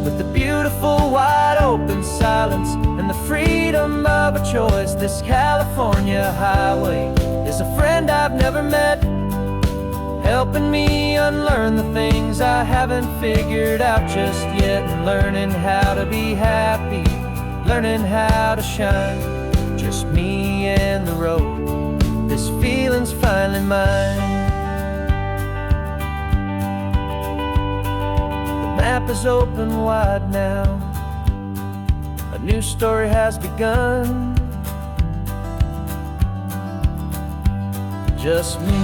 with the beautiful wide open silence and the freedom of a choice. This California highway is a friend I've never met, helping me unlearn the things I haven't figured out just yet. And learning how to be happy, learning how to shine, just me and the road. This feeling's finally mine. The map is open wide now, a new story has begun. Just me.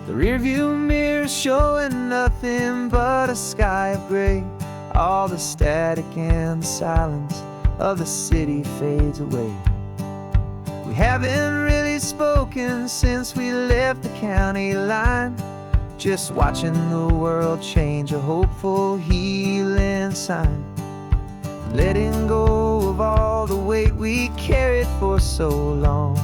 The rearview mirror's showing nothing but a sky of gray. All the static and the silence of the city fades away. We haven't really spoken since we left the county line, just watching the world change, a hopeful healing sign. Letting go of all the weight we carried for so long,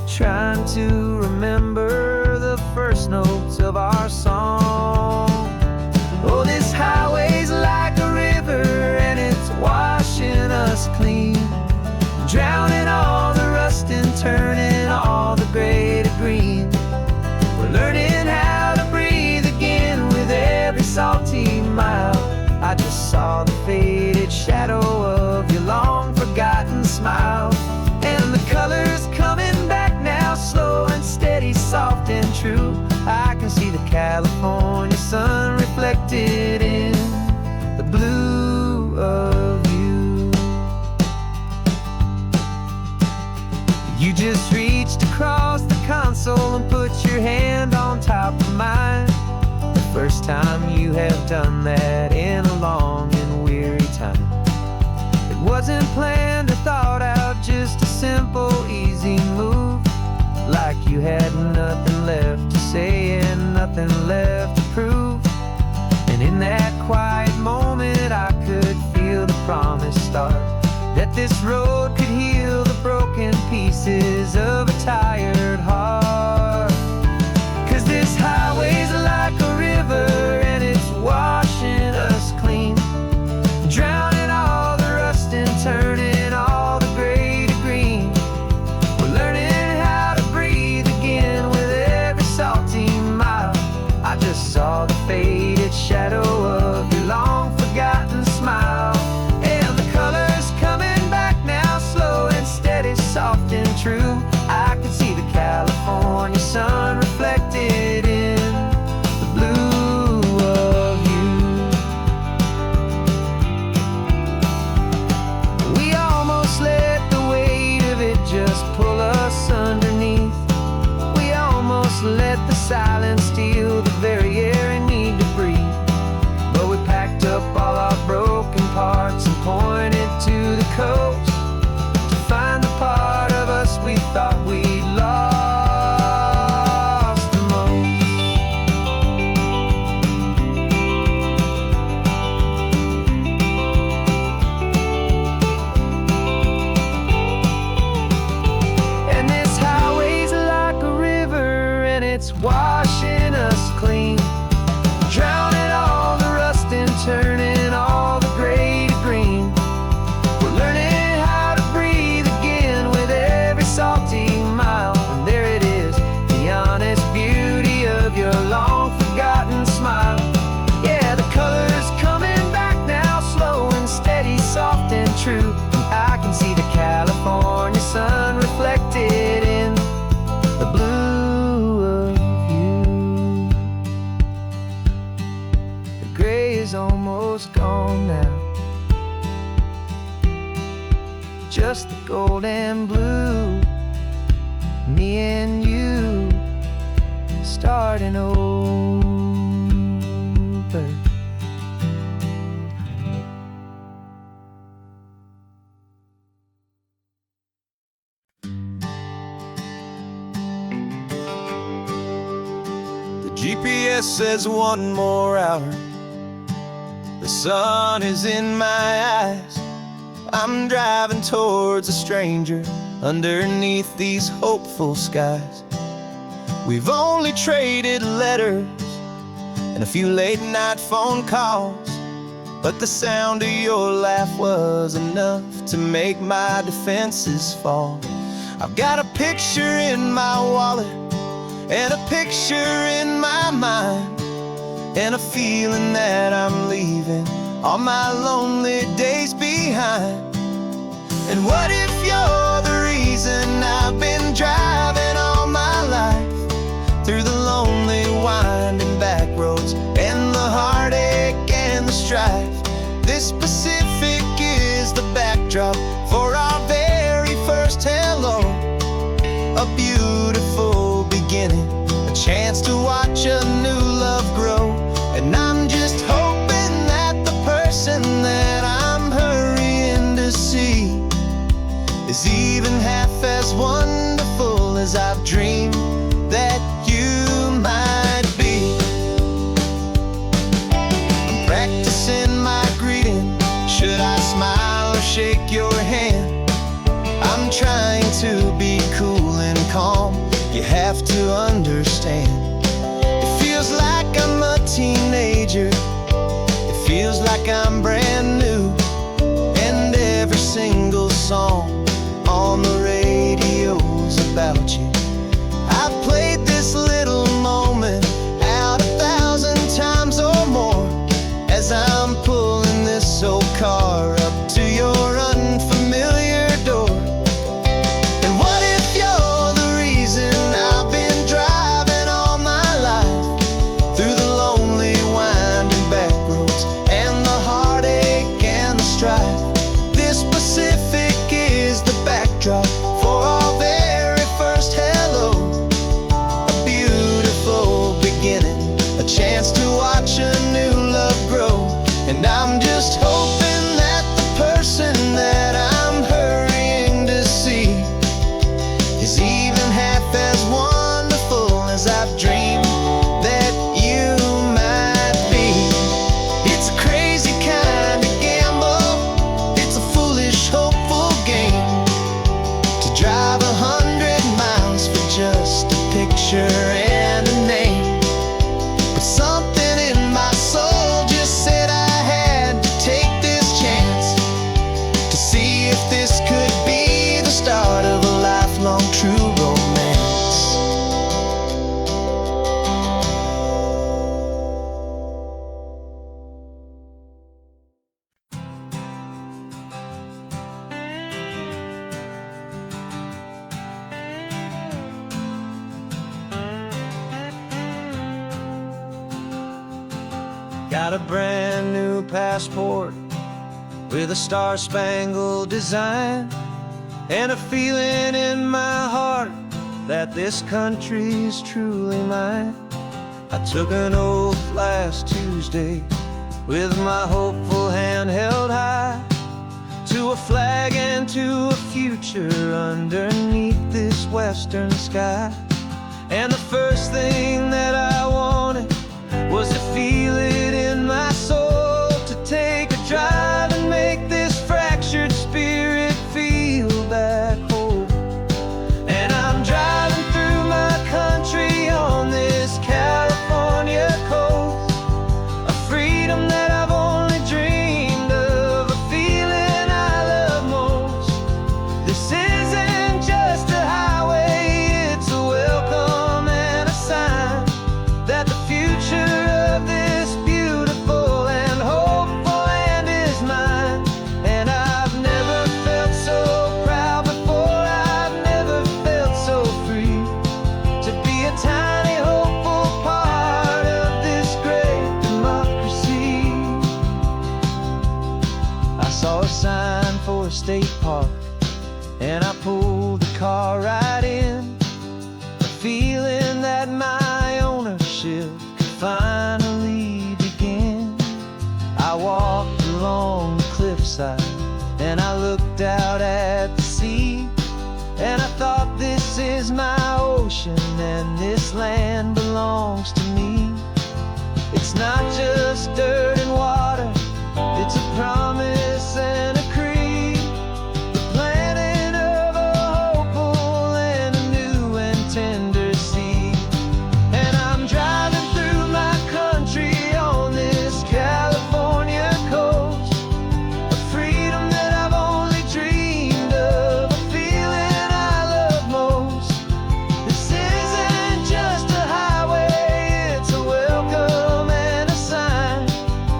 trying to remember the first notes of our song. Oh, this highway's like a river and it's washing us clean, drowning all the rust and turning all the gray to green. We're learning how to breathe again with every salty mile. I just saw the faded shadow of your long forgotten smile, and the colors coming back now, slow and steady, soft and true. I can see the California sun reflected in the blue of you. You just reached across the console and put your hand on top of mine. The first first time you have done that in a long and weary time. It wasn't planned or thought out, just a simple, easy move. Like you had nothing left to say and nothing left to prove. And in that quiet moment I could feel the promise start, that this road could heal the broken pieces of a tired heart. 'Cause this highway's like a river and it's washing us clean, drowning all the rust and turning all the gray to green. We're learning how to breathe again with every salty mile. I just saw the faded shadow of your long forgotten smile, and the colors coming back now, slow and steady, soft and true. I could see the California sun reflected in the blue of you. We almost let the weight of it just pull us underneath. We almost let the silence steal the very air I need to breathe. But we packed up all our broken parts and pointed to the coast to find the part of us we thought we'd lost the most. And this highway's like a river and it's washing us clean, drowning all the rust and turning all the gray to green. We're learning how to breathe again with every salty mile. And there it is, the honest beauty of your long forgotten smile. Yeah, the colors coming back now, slow and steady, soft and true. And I can see the California sun reflected in the blue of you. The gray is almost gone now, just the gold and blue. Me and you starting over. The GPS says 1 more hour. The sun is in my eyes. I'm driving towards a stranger underneath these hopeful skies. We've only traded letters and a few late night phone calls, but the sound of your laugh was enough to make my defenses fall. I've got a picture in my wallet and a picture in my mind, and a feeling that I'm leaving all my lonely days behind. And what if you're the reason I've been driving all my life, through the lonely winding back roads and the heartache and the strife? This Pacific is the backdrop for our very first hello, a beautiful beginning, a chance to watch a new love grow. And I'm just hoping that the person that I'm hurrying to see is even half as wonderful as I've dreamed that you might be. I'm practicing my greeting. Should I smile or shake your hand? I'm trying to be cool and calm. You have to understand. It feels like I'm a teenager. It feels like I'm brand new. And every single song on the radio's about you. I've played this little moment out 1,000 times or more, as I'm pulling this old car up to your unfamiliar door. And what if you're the reason I've been driving all my life, through the lonely winding back roads and the heartache and the strife? This Pacific is Got a brand new passport with a star-spangled design, and a feeling in my heart that this country's truly mine. I took an oath last Tuesday with my hopeful hand held high, to a flag and to a future underneath this western sky. And the first thing that I wanted was to feel it in my soul, to take a drive and make this fractured spirit feel back home. And I'm driving through my country on this California coast, a freedom that I've only dreamed of, a feeling I love most. This isn't just a highway, it's a welcome and a sign that the future of this beautiful and hopeful land is mine. And I've never felt so proud before, I've never felt so free, to be a tiny hopeful part of this great democracy. I saw a sign for a state park, and I pulled the car right in, a feeling that my ownership could finally begin. I walked along the cliffside and I looked out at the sea, and I thought, this is my ocean and this land belongs to me. It's not just dirt and water, it's a promise and a creed, the planting of a hopeful and a new and tender seed. And I'm driving through my country on this California coast, a freedom that I've only dreamed of, a feeling I love most. This isn't just a highway, it's a welcome and a sign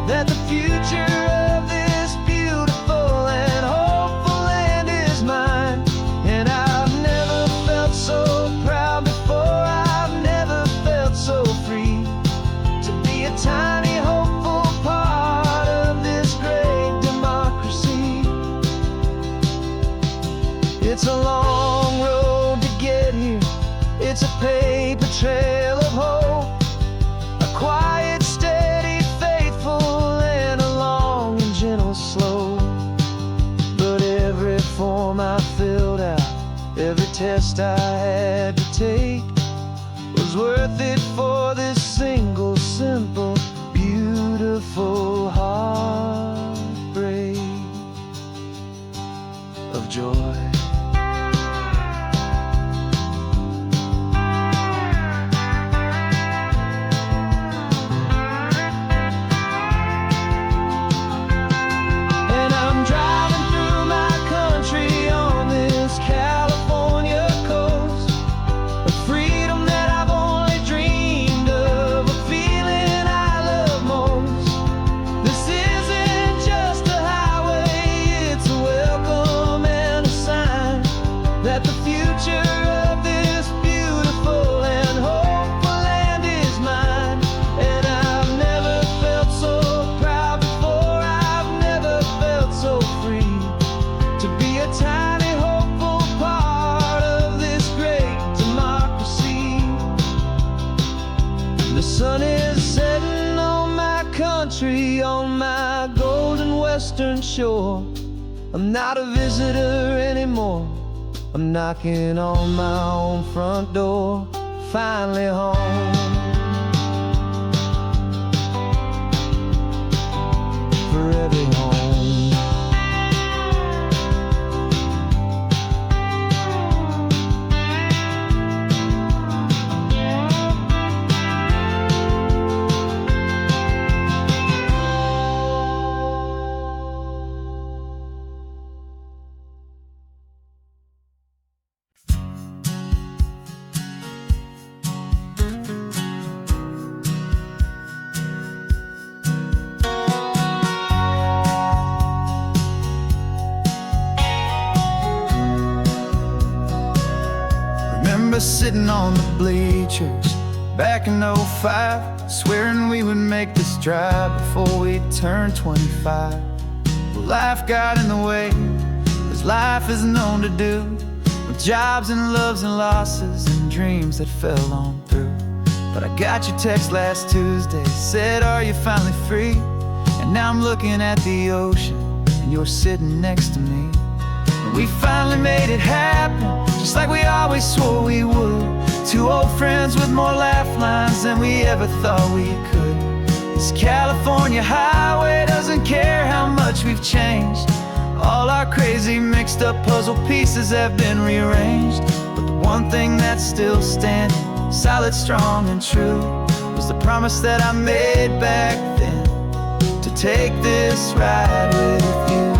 that the future of this beautiful and hopeful land is mine. And I've never felt so proud before, I've never felt so free, to be a tiny hopeful part of this great democracy. It's a long road to get here, it's a paper trail of hope, a quiet, steady, faithful, and a long and gentle slope. But every form I filled out, every test I had to take, was worth it for this single, simple, beautiful heartbreak of joy. And I'm driving through my country on this California coast, a freedom that I've only dreamed of, a feeling I love most. This isn't just a highway, it's a welcome and a sign that the future of this beautiful and hopeful land is mine. And I've never felt so proud before, I've never felt so free, to be a tiny hopeful part of this great democracy. The sun is setting on my country, on my golden western shore. I'm not a visitor anymore, I'm knocking on my own front door, finally home. Forever home. Sitting on the bleachers Back in '05, swearing we would make this drive before we turned 25. Well, life got in the way, as life is known to do, with jobs and loves and losses and dreams that fell on through. But I got your text last Tuesday, said, are you finally free? And now I'm looking at the ocean, and you're sitting next to me. And we finally made it happen, just like we always swore we would. Two old friends with more laugh lines than we ever thought we could. This California highway doesn't care how much we've changed. All our crazy mixed up puzzle pieces have been rearranged. But the one thing that's still standing, solid, strong, and true, was the promise that I made back then, to take this ride with you.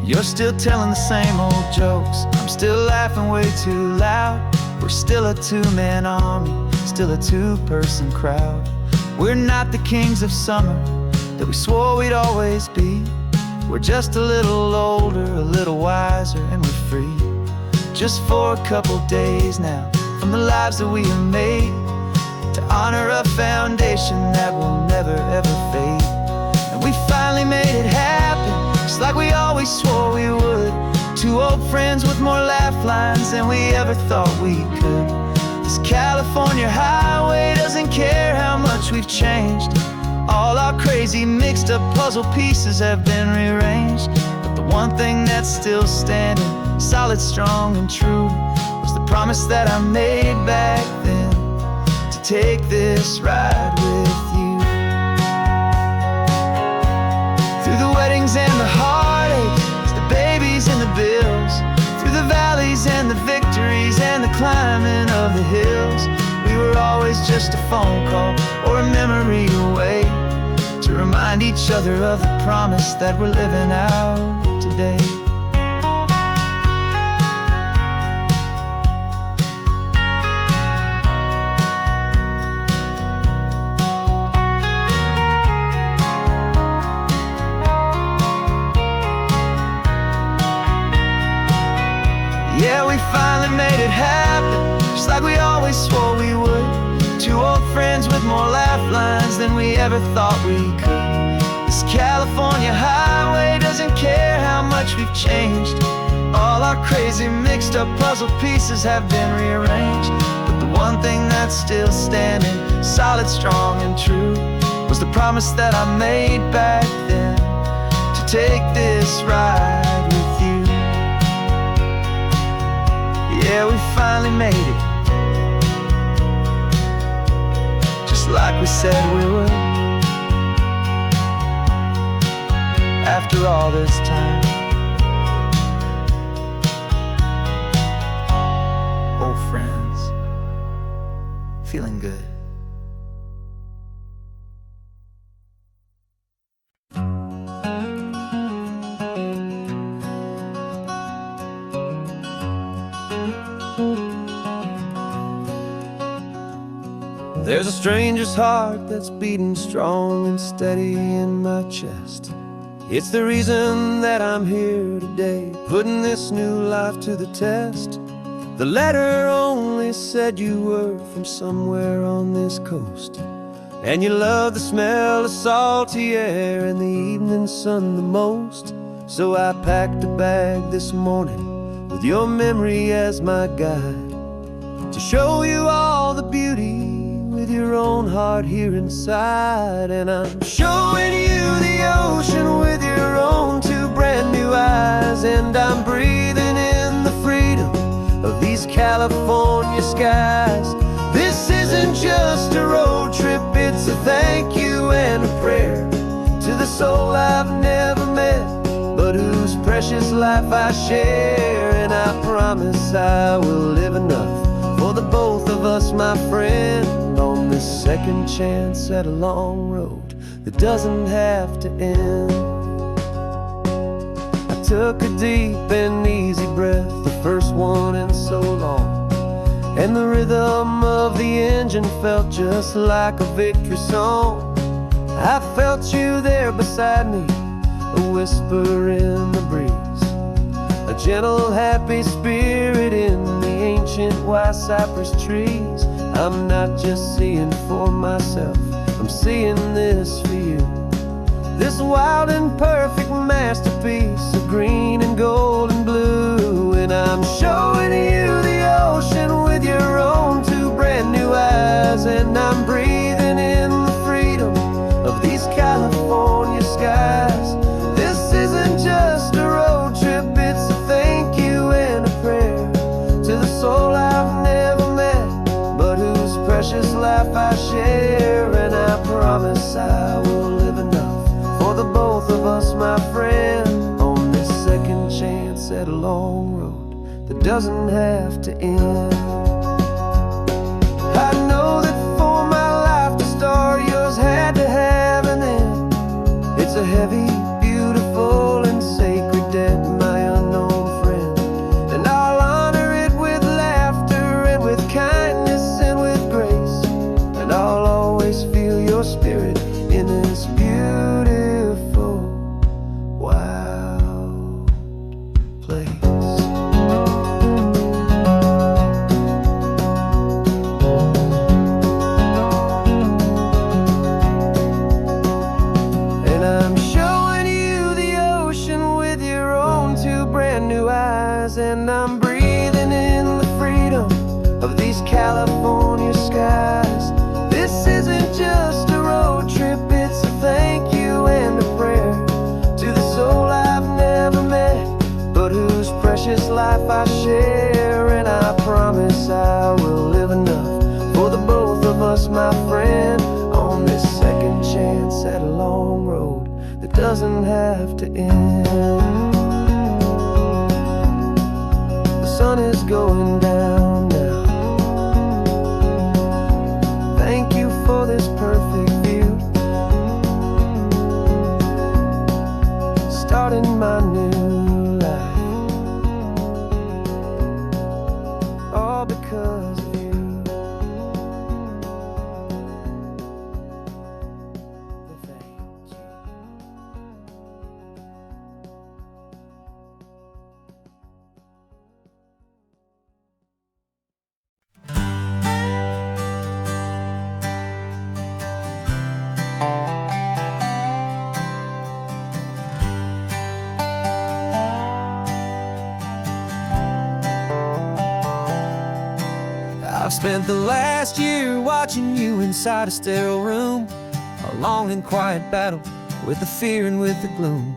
You're still telling the same old jokes, I'm still laughing way too loud. We're still a two-man army, still a two-person crowd. We're not the kings of summer that we swore we'd always be. We're just a little older, a little wiser, and we're free. Just for a couple days now, from the lives that we have made, to honor a foundation that will never ever fade. And we finally made it happen, just like we always swore we would. Two old friends with more laugh lines than we ever thought we could. This California highway doesn't care how much we've changed. All our crazy mixed up puzzle pieces have been rearranged. But the one thing that's still standing, solid, strong, and true, was the promise that I made back then, to take this ride with you. Through the weddings and the heartaches, the babies and the bills, through the valleys and the victories and the climbing of the hills, we were always just a phone call or a memory away, to remind each other of the promise that we're living out today. Yeah, we finally made it happen, just like we always swore we would. Two old friends with more laugh lines than we ever thought we could. This California highway doesn't care how much we've changed. All our crazy mixed up puzzle pieces have been rearranged. But the one thing that's still standing, solid, strong, and true, was the promise that I made back then, to take this ride with you. Yeah, we finally made it, just like we said we would. After all this time, old friends, feeling good. There's a stranger's heart that's beating strong and steady in my chest. It's the reason that I'm here today, putting this new life to the test. The letter only said you were from somewhere on this coast, and you love the smell of salty air and the evening sun the most. So I packed a bag this morning with your memory as my guide, to show you all the beauty with your own heart here inside. And I'm showing you the ocean with your own two brand new eyes, and I'm breathing in the freedom of these California skies. This isn't just a road trip, it's a thank you and a prayer to the soul I've never met, but whose precious life I share. And I promise I will live enough for the both of us, my friend, on this second chance at a long road that doesn't have to end. I took a deep and easy breath, the first one in so long, and the rhythm of the engine felt just like a victory song. I felt you there beside me, a whisper in the breeze, a gentle happy spirit in the ancient ancient white cypress trees. I'm not just seeing for myself, I'm seeing this for you. This wild and perfect masterpiece of green and gold and blue. And I'm showing you the ocean with your own two brand new eyes. And I'm breathing in the freedom of these California skies. This isn't just a road trip, it's a thank you and a prayer to the soul I've never met, but whose precious life I share. And I promise I will live enough for the both of us, my friend, on this second chance at a long road that doesn't have to end. I know that for my life to start, yours had to have an end. It's a heavy, beautiful, and sacred debt, my unknown friend. And I'll honor it with laughter and with kindness and with grace. And I'll always feel your spirit in this beautiful, wild place. And I'm showing you the ocean with your own two brand new eyes. And I'm breathing in the freedom of these California skies. This isn't just a road trip, it's a thank you and a prayer to the soul I've never met, but whose precious life I share. And I promise I will live enough for the both of us, my friend, on this second chance at a long road that doesn't have to end. The sun is going down now. Thank you for this perfect view, starting my new life, all because of you. Thank you. I've spent the last year watching you inside a sterile room, a long and quiet battle with the fear and with the gloom.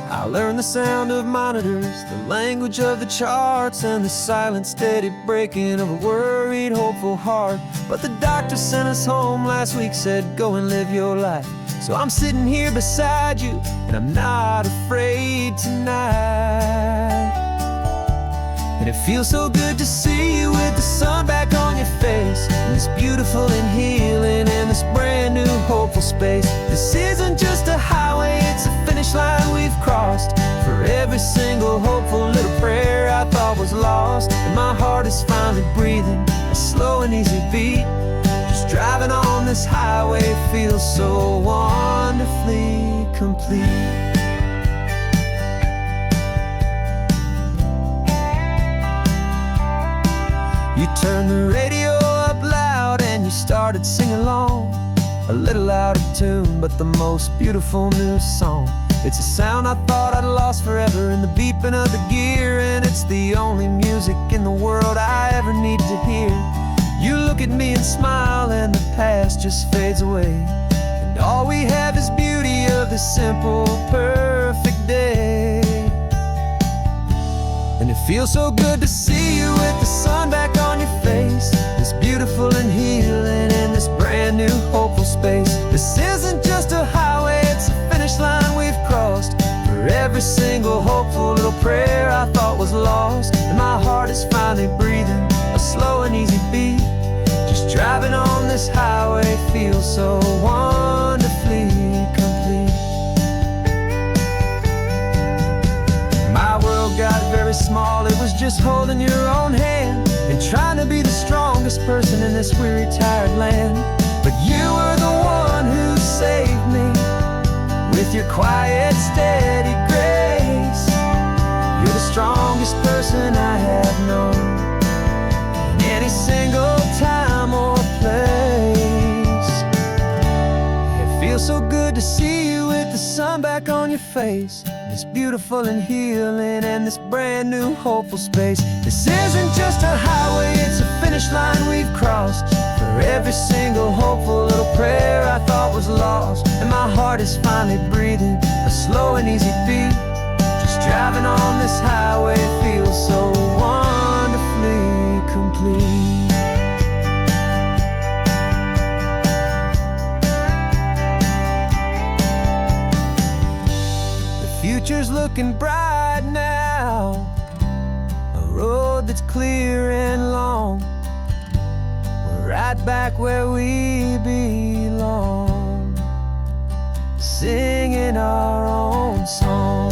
I learned the sound of monitors, the language of the charts, and the silent steady breaking of a worried, hopeful heart. But the doctor sent us home last week, said go and live your life. So I'm sitting here beside you, and I'm not afraid tonight. And it feels so good to see you with the sun back on your face, and this beautiful and healing in this brand new hopeful space. This isn't just a highway, it's a finish line we've crossed. For every single hopeful little prayer I thought was lost, and my heart is finally breathing a slow and easy beat. Just driving on this highway feels so wonderfully complete. You turned the radio up loud and you started singing along, a little out of tune, but the most beautiful new song. It's a sound I thought I'd lost forever in the beeping of the gear, and it's the only music in the world I ever need to hear. You look at me and smile and the past just fades away, and all we have is beauty of this simple, perfect day. And it feels so good to see you with the sun back on your face, this beautiful and healing in this brand new hopeful space. This isn't just a highway, it's a finish line we've crossed. For every single hopeful little prayer I thought was lost, and my heart is finally breathing a slow and easy beat. Just driving on this highway feels so wonderfully complete. My world got very small, it was just holding your own hand and trying to be the strongest person in this weary, tired land. But you were the one who saved me with your quiet, steady grace. You're the strongest person I have known, your face, this beautiful and healing, and this brand new hopeful space. This isn't just a highway, it's a finish line we've crossed. For every single hopeful little prayer I thought was lost, and my heart is finally breathing a slow and easy beat. Just driving on this highway feels so wonderfully complete. Future's looking bright now, a road that's clear and long. We're right back where we belong, singing our own song.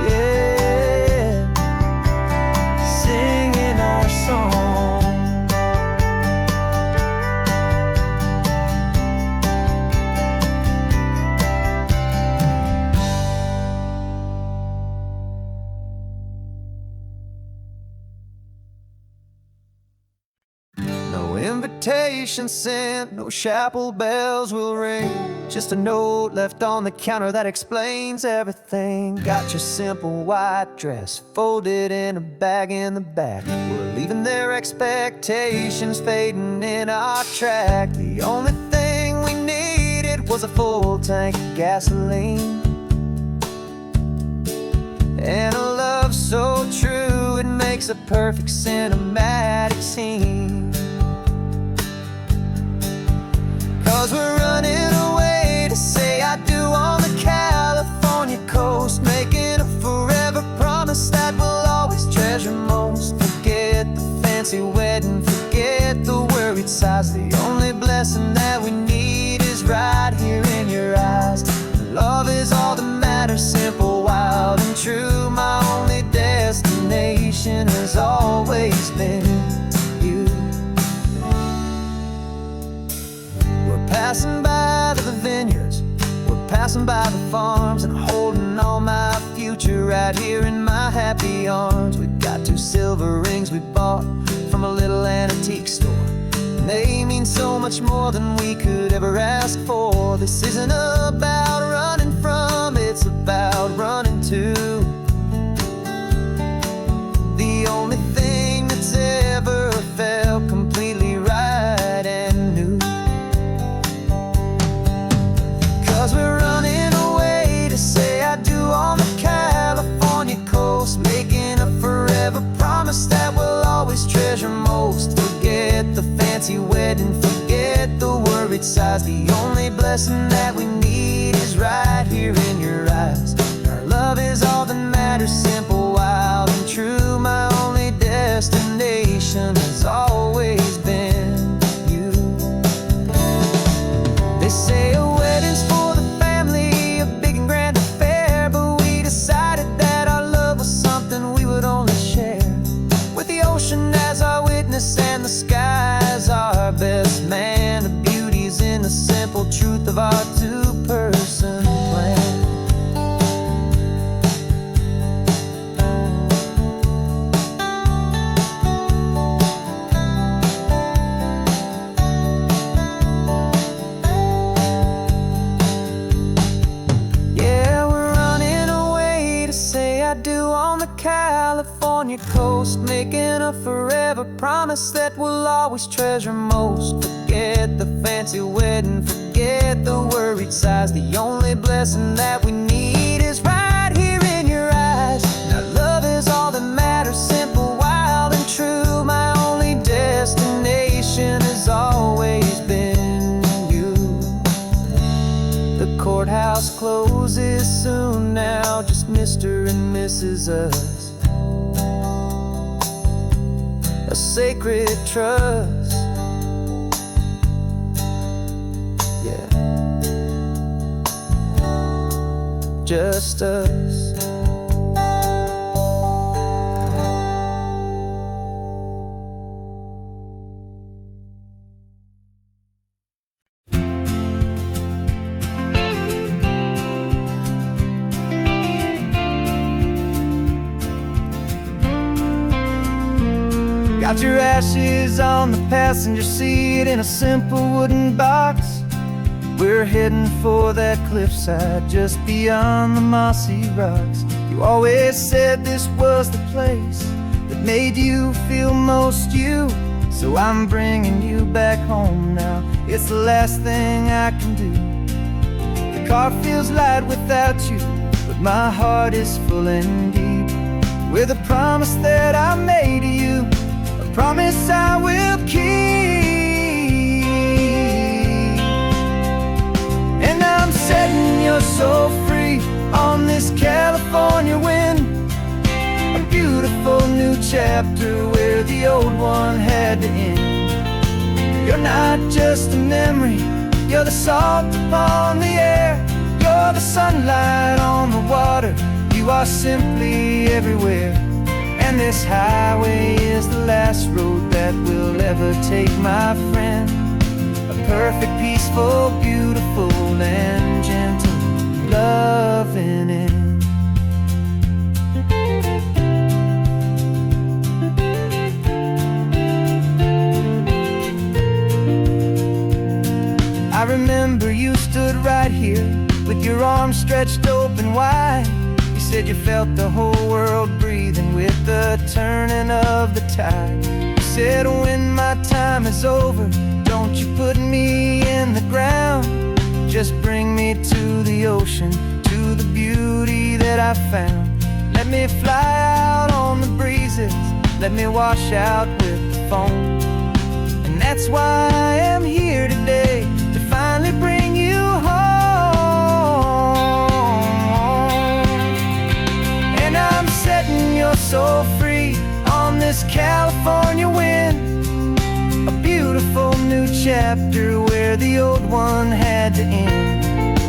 Yeah, singing our song. No invitation sent, no chapel bells will ring. Just a note left on the counter that explains everything. Got your simple white dress folded in a bag in the back. We're leaving their expectations fading in our track. The only thing we needed was a full tank of gasoline, and a love so true it makes a perfect cinematic scene. 'Cause we're running away to say I do on the California coast, making a forever promise that we'll always treasure most. Forget the fancy wedding, forget the worried sighs. The only blessing that we need is right here in your eyes. Love is all that matters, simple, wild, and true. My only destination has always been you. We're passing by the vineyards, we're passing by the farms, and holding all my future right here in my happy arms. We've got 2 silver rings we bought from a little antique store, and they mean so much more than we could ever ask for. This isn't about running from, it's about running to the only thing that's ever felt completely right and new. 'Cause we're running away to say I do on the California coast, making a forever promise that we'll always treasure most. Forget the fancy wedding, forget the worried sighs. The only blessing that we need is right here in your eyes. Our love is all that matters, simple, wild, and true. My only destination has always been you. They say a wedding's for the family, a big and grand affair, but we decided that our love was something we would only share with the ocean as our witness and the sky as our best man. The beauty's in the simple truth of our 2-person plan. Yeah, we're running away to say I do on the California coast, making a forever promise that we'll always treasure most. Forget the fancy wedding, forget the worried sighs. The only blessing that we need is right here in your eyes. Now love is all that matters, simple, wild, and true. My only destination has always been you. The courthouse closes soon now, just Mr. and Mrs. Us. A sacred trust. Yeah, just us. Got your ashes on the passenger seat in a simple wooden box. We're heading for that cliffside just beyond the mossy rocks. You always said this was the place that made you feel most you. So I'm bringing you back home now. It's the last thing I can do. The car feels light without you, but my heart is full and deep with a promise that I made to you, a promise I will keep. And I'm setting your soul free on this California wind, a beautiful new chapter where the old one had to end. You're not just a memory, you're the salt upon the air, you're the sunlight on the water, you are simply everywhere. And this highway is the last road that we'll ever take, my friend. A perfect, peaceful, beautiful, and gentle loving end. I remember you stood right here with your arms stretched open wide. You said you felt the whole world breathing with the turning of the tide. You said when my time is over, don't you put me in the ground, just bring me to the ocean, to the beauty that I found. Let me fly out on the breezes, let me wash out with the foam. And that's why I am here today, to finally bring you home. And I'm setting your soul free on this California wind, a beautiful new chapter where the old one had to end.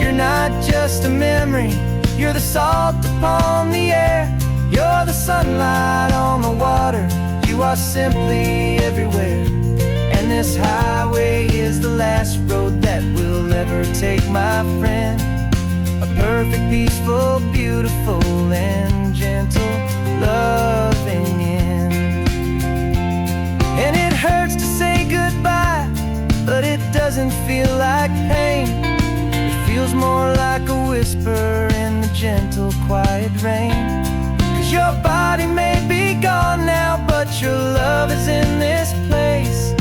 You're not just a memory, you're the salt upon the air, you're the sunlight on the water, you are simply everywhere. And this highway is the last road that we'll ever take, my friend. A perfect, peaceful, beautiful, and gentle loving end. And it hurts to say goodbye, but it doesn't feel like pain. It feels more like a whisper in the gentle, quiet rain. 'Cause your body may be gone now, but your love is in this place,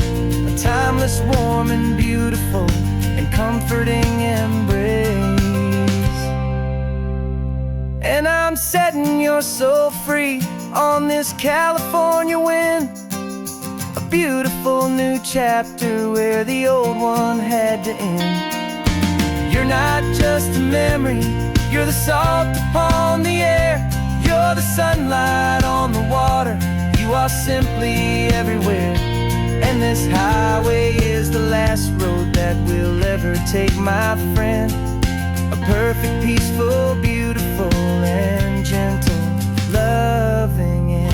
a timeless, warm, and beautiful, and comforting embrace. And I'm setting your soul free on this California wind, a beautiful new chapter where the old one had to end. You're not just a memory, you're the salt upon the air, you're the sunlight on the water, you are simply everywhere. And this highway is the last road that we'll ever take, my friend. A perfect, peaceful, beautiful, and gentle loving end.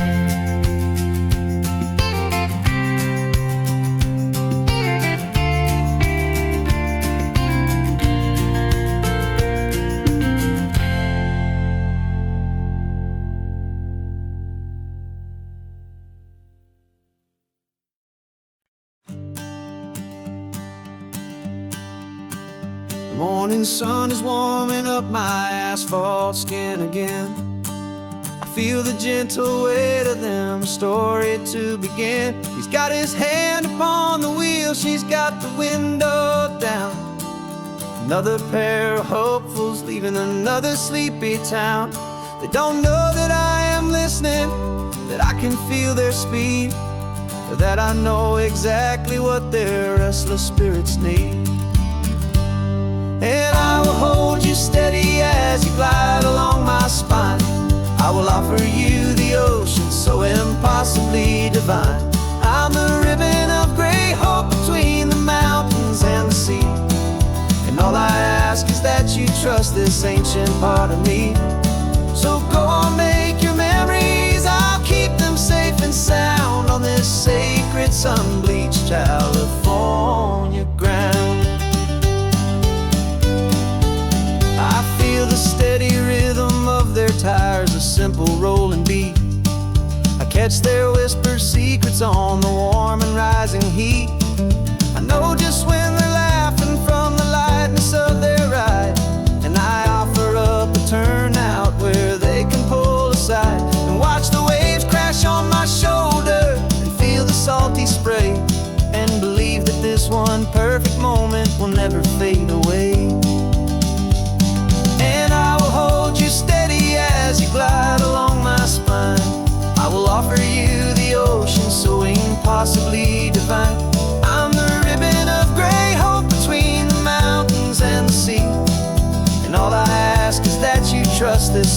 The morning sun is warming up my asphalt skin again. I feel the gentle weight of them, a story to begin. He's got his hand upon the wheel, she's got the window down. Another pair of hopefuls leaving another sleepy town. They don't know that I am listening, that I can feel their speed, or that I know exactly what their restless spirits need. And I will hold you steady as you glide along my spine. I will offer you the ocean so impossibly divine. I'm the ribbon of gray hope between the mountains and the sea. And all I ask is that you trust this ancient part of me. So go on, make your memories, I'll keep them safe and sound on this sacred sun-bleached California ground. I feel the steady rhythm of their tires, a simple rolling beat. I catch their whispered secrets on the warm and rising heat. I know just when they're laughing from the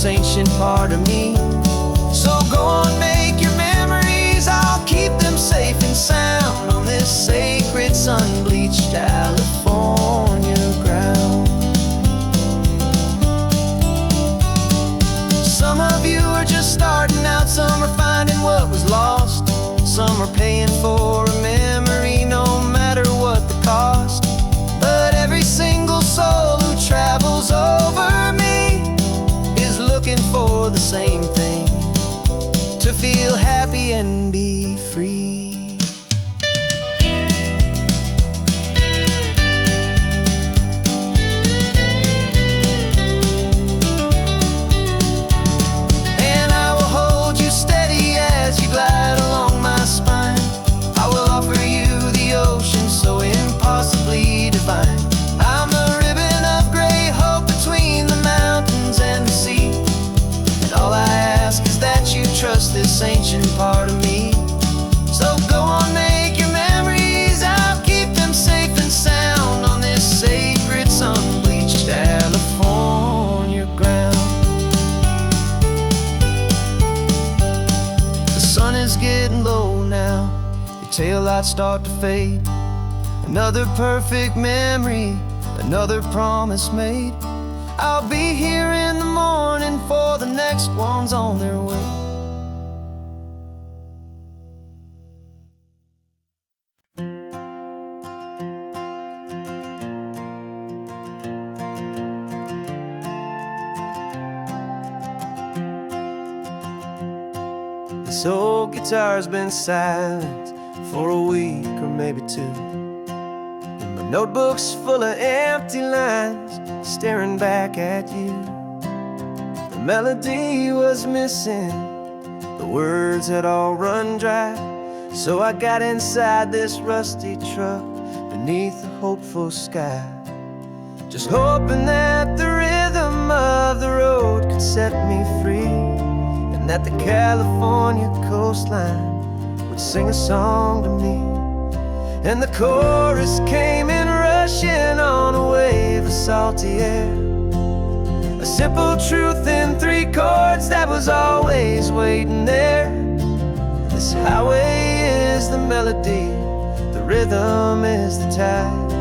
this ancient part of me. So go on, make your memories, I'll keep them safe and sound on this sacred sun-bleached California ground. Some of you are just starting out, some are finding what was lost, some are paying for a memory no matter what the cost. But every single soul who travels over me is looking for the same thing: to feel happy and be free. And I will hold you steady as you glide along my spine. I will offer you the ocean so impossibly divine. I'm a ribbon of gray hope between the mountains and the sea. And all I ask is that you trust this ancient part of me. So go on, make your memories, I'll keep them safe and sound on this sacred sun-bleached California ground. The sun is getting low now, your taillights start to fade. Another perfect memory, another promise made. I'll be here in the morning for the next ones on their way. This old guitar's been silent for a week or maybe two. My notebook's full of empty lines staring back at you. The melody was missing, the words had all run dry. So I got inside this rusty truck beneath a hopeful sky, just hoping that the rhythm of the road could set me free, and that the California coastline would sing a song to me. And the chorus came in rushing on a wave of salty air, a simple truth in 3 chords that was always waiting there. This highway is the melody, the rhythm is the tide,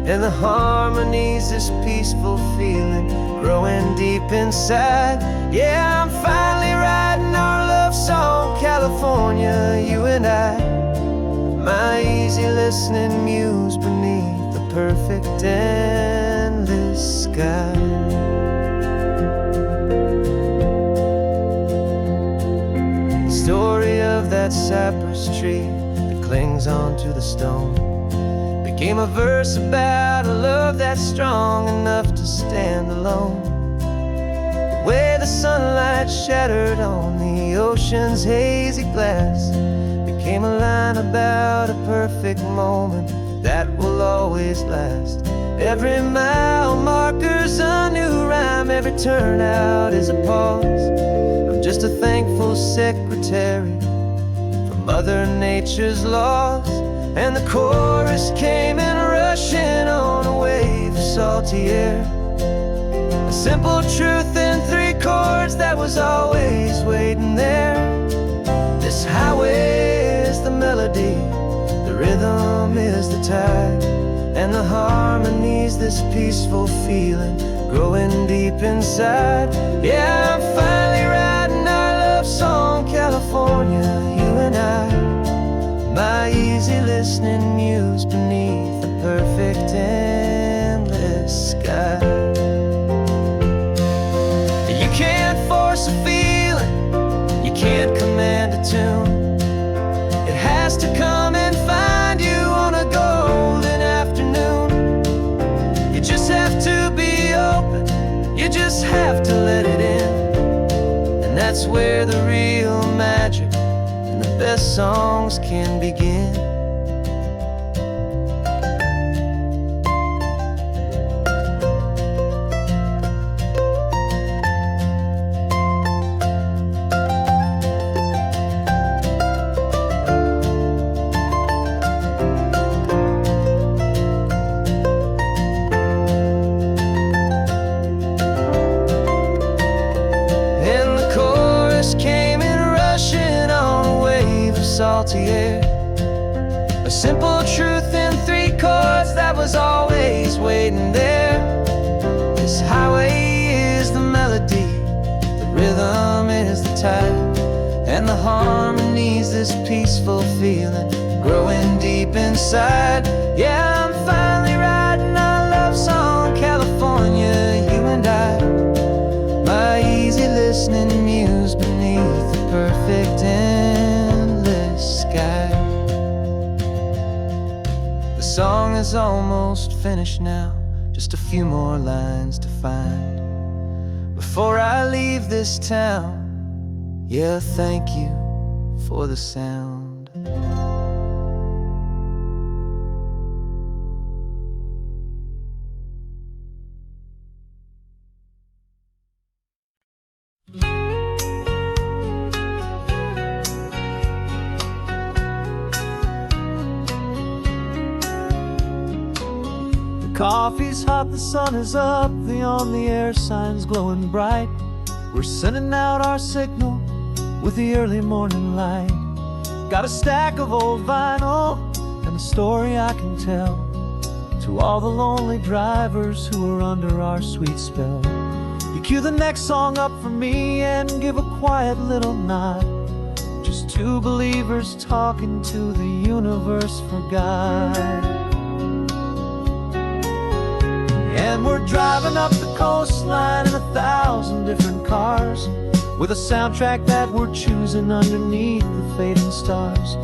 and the harmony's this peaceful feeling growing deep inside. Yeah, I'm finally writing our love song, California, you and I. My easy listening muse beneath the perfect endless sky. Story of that cypress tree that clings onto the stone became a verse about a love that's strong enough to stand alone. The way the sunlight shattered on the ocean's hazy glass became a line about a perfect moment that will always last. Every mile marker's a new rhyme, every turnout is a pause. I'm just a thankful secretary for Mother Nature's laws. And the chorus came in rushing on a wave of salty air, a simple truth in 3 chords that was always waiting there. This highway is the melody, the rhythm is the tide, and the harmony's this peaceful feeling growing deep inside. Yeah, I'm finally writing our love song, California, you and I. My easy listening muse beneath the perfect endless sky. You can't force a feeling, you can't command a tune. It has to come and find you on a golden afternoon. You just have to be open, you just have to let it in. And that's where the real magic, the best songs can begin. salty air. A simple truth in 3 chords that was always waiting there. This highway is the melody, the rhythm is the tide, and the harmony's this peaceful feeling growing deep inside. Yeah, I'm finally writing our love song, California, you and I. My easy listening muse beneath the perfect endless sky. The song is almost finished now, just a few more lines to find before I leave this town. Yeah, thank you for the sound. The coffee's hot, the sun is up, the on-the-air sign's glowing bright. We're sending out our signal with the early morning light. Got a stack of old vinyl and a story I can tell to all the lonely drivers who are under our sweet spell. You cue the next song up for me and give a quiet little nod. Just 2 believers talking to the universe for God. And we're driving up the coastline in 1,000 different cars, with a soundtrack that we're choosing underneath the fading stars.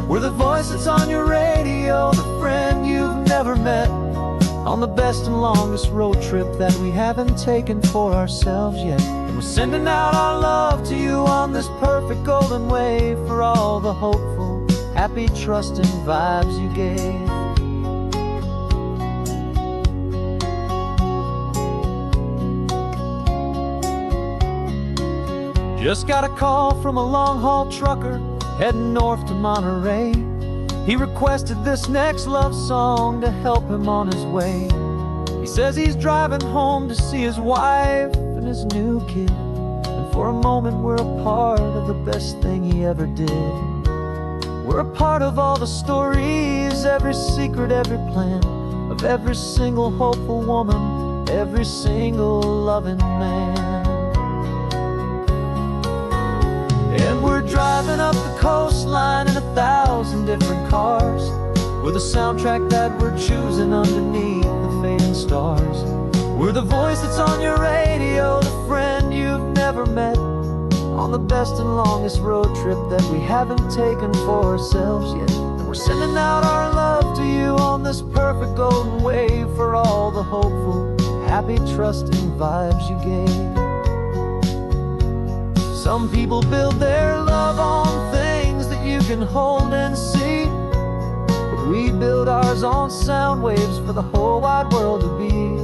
We're the voice that's on your radio, the friend you've never met, on the best and longest road trip that we haven't taken for ourselves yet. And we're sending out our love to you on this perfect golden wave for all the hopeful, happy, trusting vibes you gave. Just got a call from a long-haul trucker heading north to Monterey. He requested this next love song to help him on his way. He says he's driving home to see his wife and his new kid, and for a moment we're a part of the best thing he ever did. We're a part of all the stories, every secret, every plan, of every single hopeful woman, every single loving man. And we're driving up the coastline in 1,000 different cars, with a soundtrack that we're choosing underneath the fading stars. We're the voice that's on your radio, the friend you've never met, on the best and longest road trip that we haven't taken for ourselves yet. And we're sending out our love to you on this perfect golden wave for all the hopeful, happy, trusting vibes you gave. Some people build their love on things that you can hold and see, but we build ours on sound waves for the whole wide world to be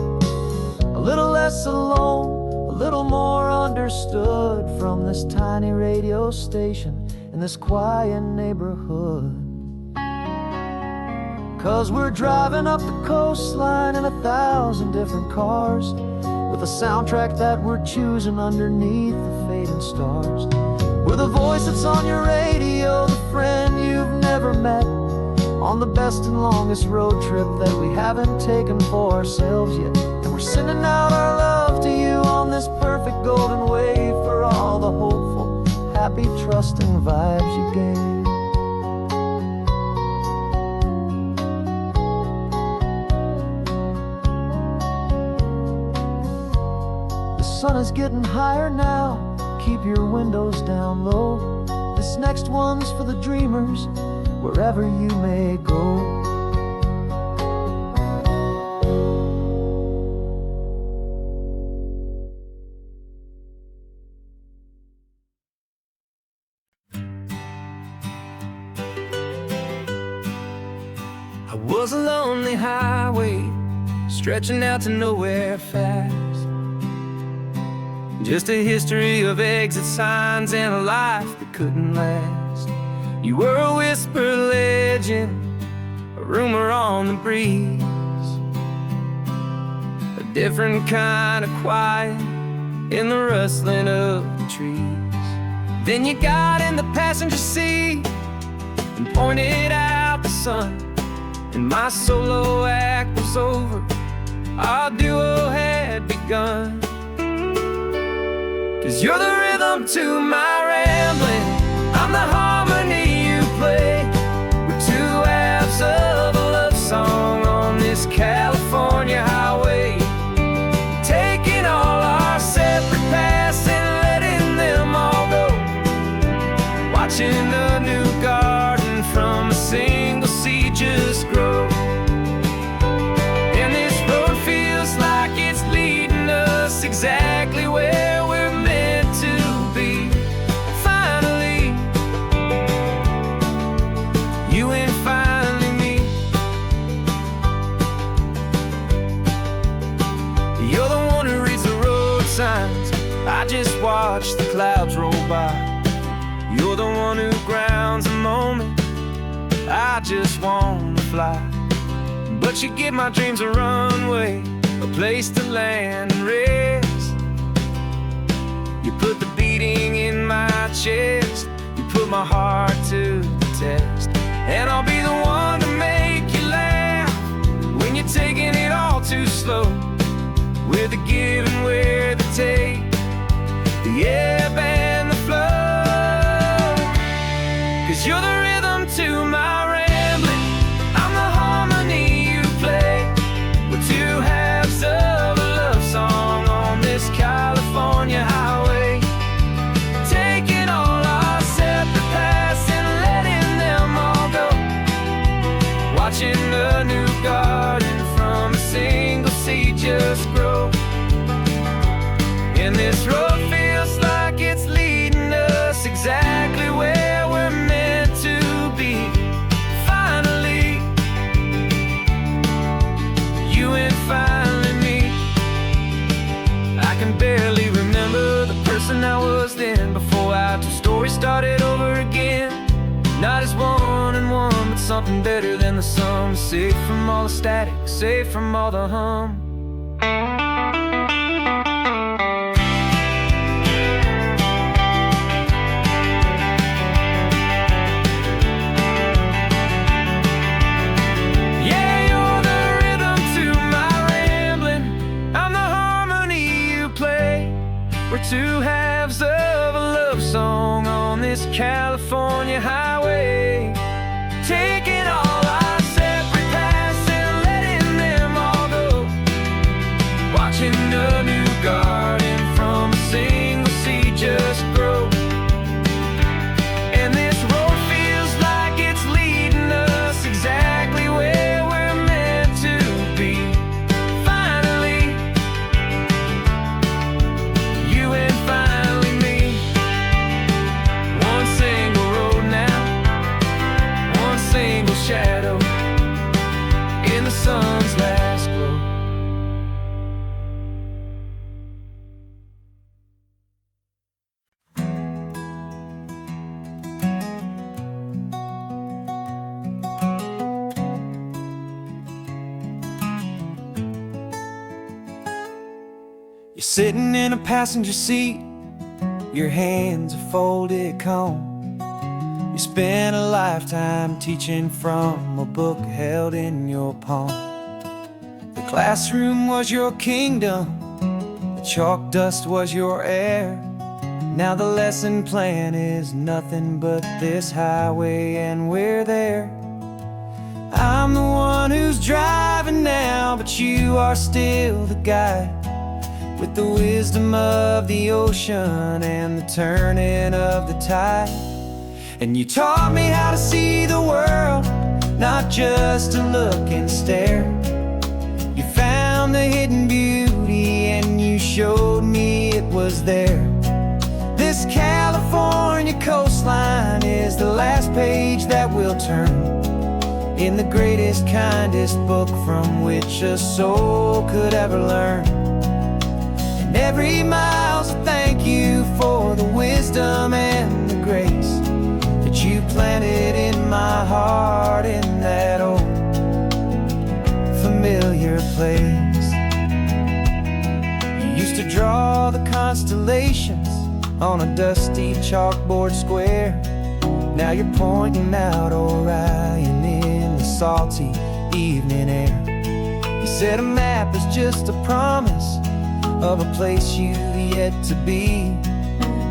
a little less alone, a little more understood from this tiny radio station in this quiet neighborhood. 'Cause we're driving up the coastline in 1,000 different cars, with a soundtrack that we're choosing underneath the fading stars. We're the voice that's on your radio, the friend you've never met, on the best and longest road trip that we haven't taken for ourselves yet. And we're sending out our love to you on this perfect golden wave for all the hopeful, happy, trusting vibes you gave. The sun is getting higher now, keep your windows down low. This next one's for the dreamers, wherever you may go. I was a lonely highway, stretching out to nowhere fast. Just a history of exit signs and a life that couldn't last. You were a whisper legend, a rumor on the breeze, a different kind of quiet in the rustling of the trees. Then you got in the passenger seat and pointed out the sun. And my solo act was over, our duo had begun. 'Cause you're the rhythm to my rambling, I'm the harmony you play. We're two halves of a love song on this California highway, taking all our separate paths and letting them all go, watching a new garden from a single seed just grow. And this road feels like it's leading us exactly where we're meant to be. Finally, you and finally me. You're the one who reads the road signs, I just watch the clouds roll by. You're the one who grounds the moment, I just wanna fly. But you give my dreams a runway, a place to land and rest. You put the beating in my chest, you put my heart to the test. And I'll be the one to make you laugh when you're taking it all too slow. We're the give and we're the take, the ebb and the flow. 'Cause you're the rhythm to my rambling, I'm the harmony you play. We're two halves of a love song on this California highway, taking all our separate paths and letting them all go, watching a new garden from a single seed just grow. And this road feels like it's leading us exactly where we're meant to be. Finally, you and finally me. I can barely remember the person I was then, before our two stories started over again. Not as one and one, but something better than the sum. Safe from all the static, safe from all the hum. We're two halves of a love song on this California highway, taking all our separate paths and letting them all go, watching a new garden from a single seed just grow. And this road feels like it's leading us exactly where we're meant to be. Finally, you and finally me. One single road now, one single shadow in the sun's last glow. You're sitting in a passenger seat, your hands are folded comb. You spent a lifetime teaching from a book held in your palm. The classroom was your kingdom, the chalk dust was your air. Now the lesson plan is nothing but this highway, and we're there. I'm the one who's driving now, but you are still the guide, with the wisdom of the ocean and the turning of the tide. And you taught me how to see the world, not just to look and stare. You found the hidden beauty and you showed me it was there. This California coastline is the last page that we'll turn in the greatest, kindest book from which a soul could ever learn. Every mile's a thank you for the wisdom and the grace that you planted in my heart in that old familiar place. You used to draw the constellations on a dusty chalkboard square. Now you're pointing out Orion in the salty evening air. He said a map is just a promise of a place you've yet to be,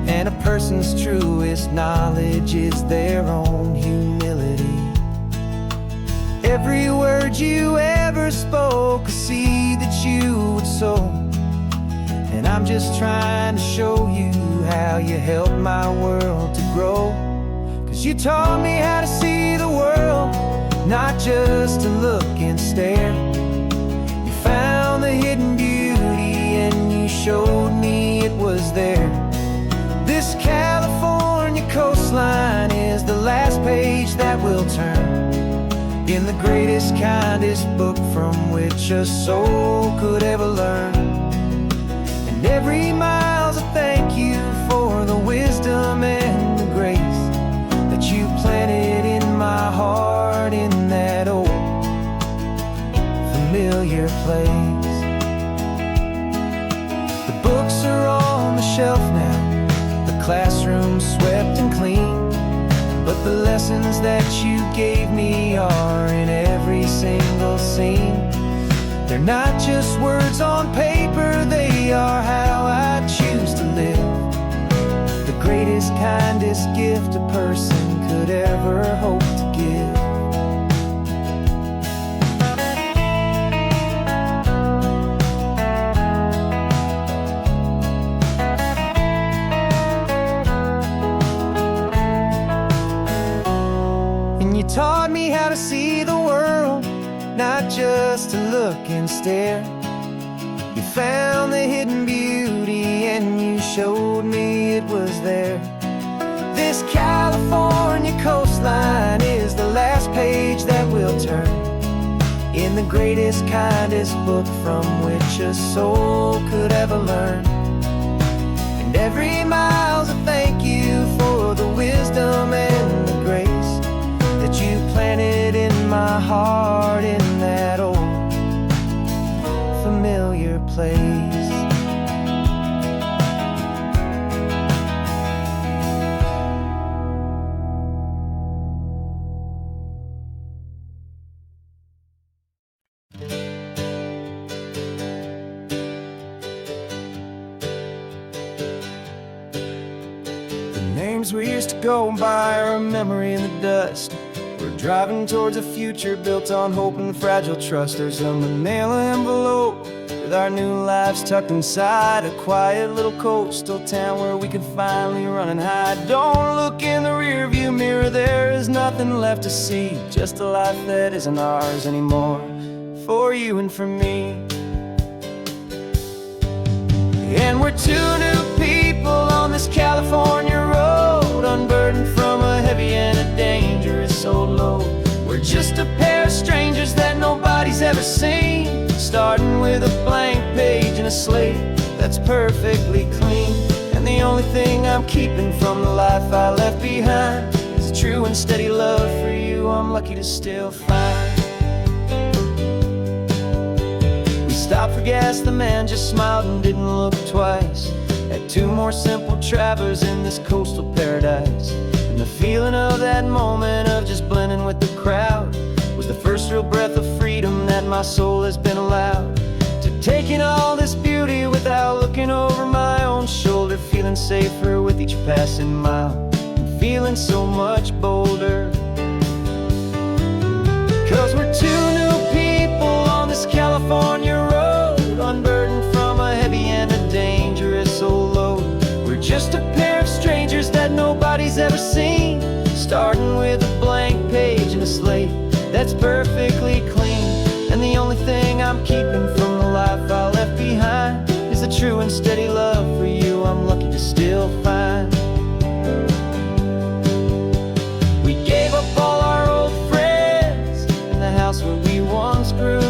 and a person's truest knowledge is their own humility. Every word you ever spoke, a seed that you would sow, and I'm just trying to show you how you helped my world to grow. 'Cause you taught me how to see the world, not just to look and stare. You found the hidden beauty and you showed me it was there. This California coastline is the last page that we'll turn in the greatest, kindest book from which a soul could ever learn. And every mile's a thank you for the wisdom and the grace that you planted in my heart in that old familiar place. The books are on the shelf now, the classroom swept and clean, but the lessons that you gave me are in every single scene. They're not just words on paper, they are how I choose to live. The greatest, kindest gift a person could ever hope to give. You taught me how to see the world, not just to look and stare. You found the hidden beauty and you showed me it was there. This California coastline is the last page that we'll turn in the greatest, kindest book from which a soul could ever learn. And every mile's a thank you for the wisdom and the grace that you planted in my heart in that old familiar place. The names we used to go by are a memory in the dust. We're driving towards a future built on hope and fragile trust. There's a manila envelope with our new lives tucked inside, a quiet little coastal town where we can finally run and hide. Don't look in the rearview mirror, there is nothing left to see, just a life that isn't ours anymore, for you and for me. And we're two new people on this California road, unburdened from a heavy and a dangerous old load. We're just a pair of strangers that nobody's ever seen, starting with a blank page and a slate that's perfectly clean. And the only thing I'm keeping from the life I left behind is a true and steady love for you I'm lucky to still find. We stopped for gas, the man just smiled and didn't look twice. Had two more simple travelers in this coastal paradise. And the feeling of that moment of just blending with the crowd was the first real breath of freedom that my soul has been allowed to take in all this beauty without looking over my own shoulder, feeling safer with each passing mile and feeling so much bolder. 'Cause we're two new people on this California road, unburdened from a heavy and a dangerous old load. We're just a pair of strangers that nobody's ever seen, starting with a blank page and a slate that's perfectly clean. And the only thing I'm keeping from the life I left behind is the true and steady love for you I'm lucky to still find. We gave up all our old friends and the house where we once grew.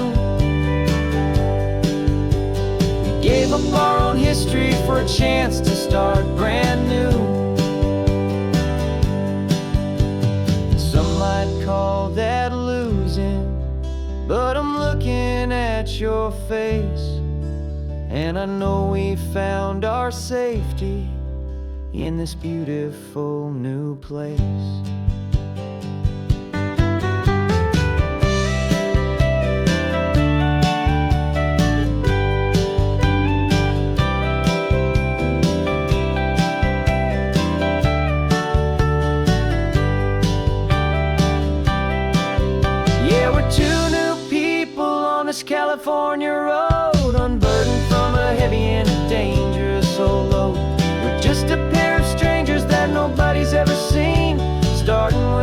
We gave up our own history for a chance to start brand new. Some might call that losing, but I'm looking at your face, and I know we found our safety in this beautiful new place.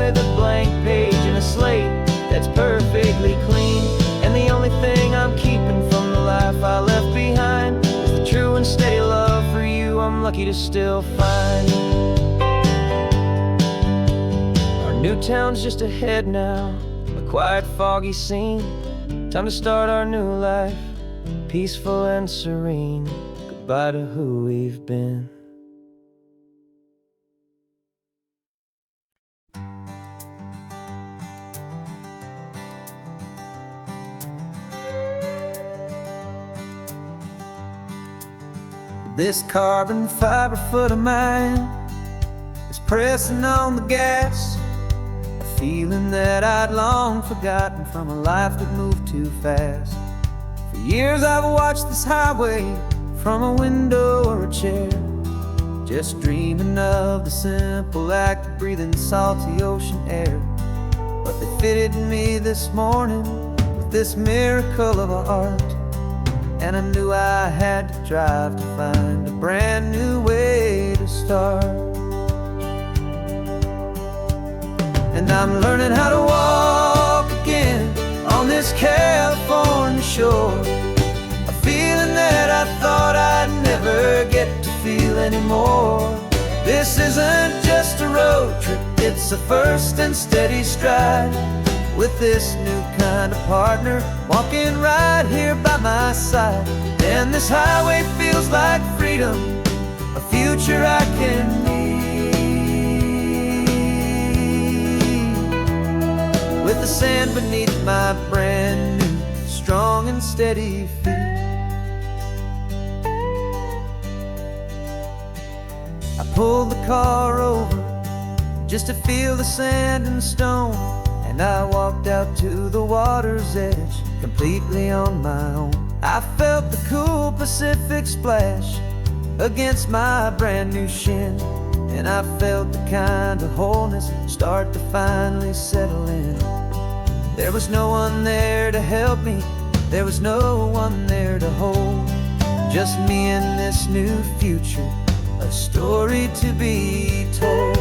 with a blank page and a slate that's perfectly clean. And the only thing I'm keeping from the life I left behind is the true and steady love for you I'm lucky to still find. Our new town's just ahead now, a quiet, foggy scene. Time to start our new life, peaceful and serene. Goodbye to who we've been. This carbon fiber foot of mine is pressing on the gas, a feeling that I'd long forgotten from a life that moved too fast. For years I've watched this highway from a window or a chair, just dreaming of the simple act of breathing salty ocean air. But they fitted me this morning with this miracle of art, and I knew I had to drive to find a brand new way to start. And I'm learning how to walk again on this California shore, a feeling that I thought I'd never get to feel anymore. This isn't just a road trip, it's a first and steady stride, with this new kind of partner walking right here by my side. And this highway feels like freedom, a future I can need, with the sand beneath my brand new, strong and steady feet. I pulled the car over just to feel the sand and stone, and I walked out to the water's edge, completely on my own. I felt the cool Pacific splash against my brand new shin, and I felt the kind of wholeness start to finally settle in. There was no one there to help me, there was no one there to hold, just me and this new future, a story to be told.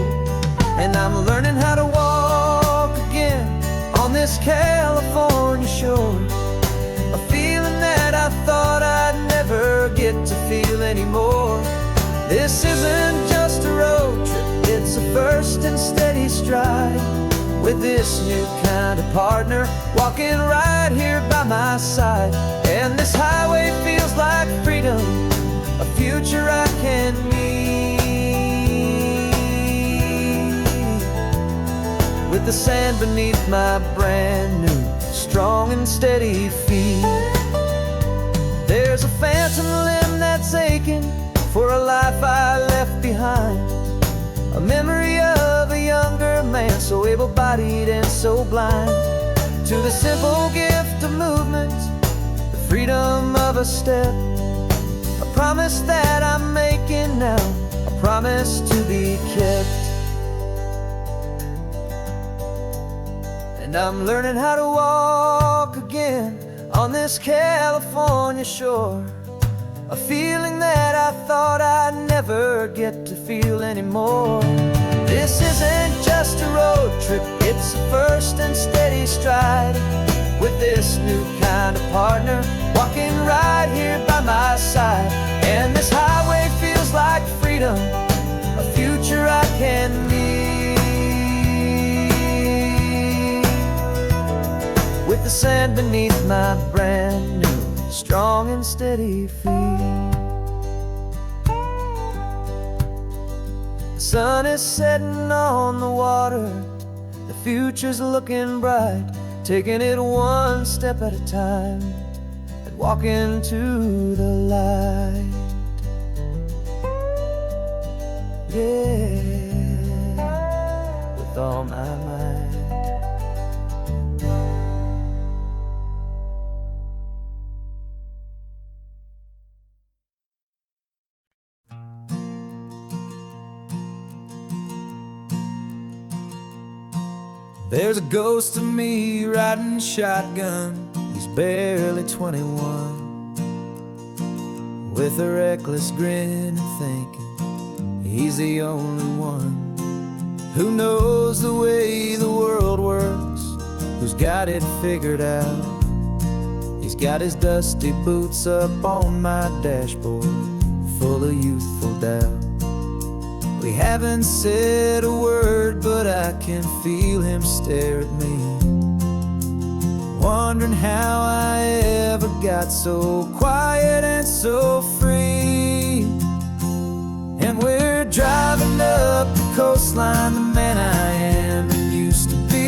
And I'm learning how to walk again on this California shore, a feeling that I thought I'd never get to feel anymore. This isn't just a road trip, it's a first and steady stride, with this new kind of partner walking right here by my side. And this highway feels like freedom, a future I can need, with the sand beneath my brand new, strong and steady feet. There's a phantom limb that's aching for a life I left behind, a memory of a younger man, so able-bodied and so blind, to the simple gift of movement, the freedom of a step, a promise that I'm making now, a promise to be kept. And I'm learning how to walk again on this California shore, a feeling that I thought I'd never get to feel anymore. This isn't just a road trip, it's a first and steady stride, with this new kind of partner walking right here by my side. And this highway feels like freedom, a future I can need, with the sand beneath my brand new, strong and steady feet. The sun is setting on the water, the future's looking bright, taking it one step at a time and walking to the light. Yeah, with all my might. There's a ghost of me riding shotgun, he's barely 21, with a reckless grin and thinking he's the only one who knows the way the got it figured out. He's got his dusty boots up on my dashboard, full of youthful doubt. We haven't said a word, but I can feel him stare at me, wondering how I ever got so quiet and so free. And we're driving up the coastline, the man I am and used to be.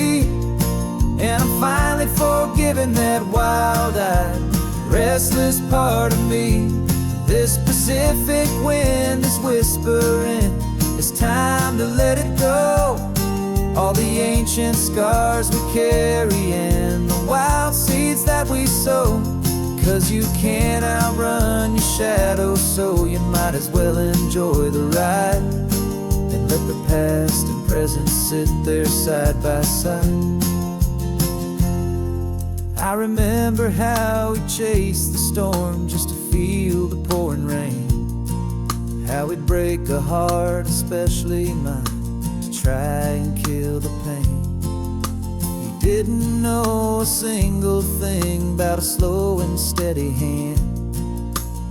And I'm finally forgiving that wild-eyed, restless part of me. This Pacific wind is whispering, it's time to let it go. All the ancient scars we carry and the wild seeds that we sow. 'Cause you can't outrun your shadow, so you might as well enjoy the ride and let the past and present sit there side by side. I remember how we chased the storm just to feel the pouring rain, how we'd break a heart, especially mine, to try and kill the pain. He didn't know a single thing about a slow and steady hand.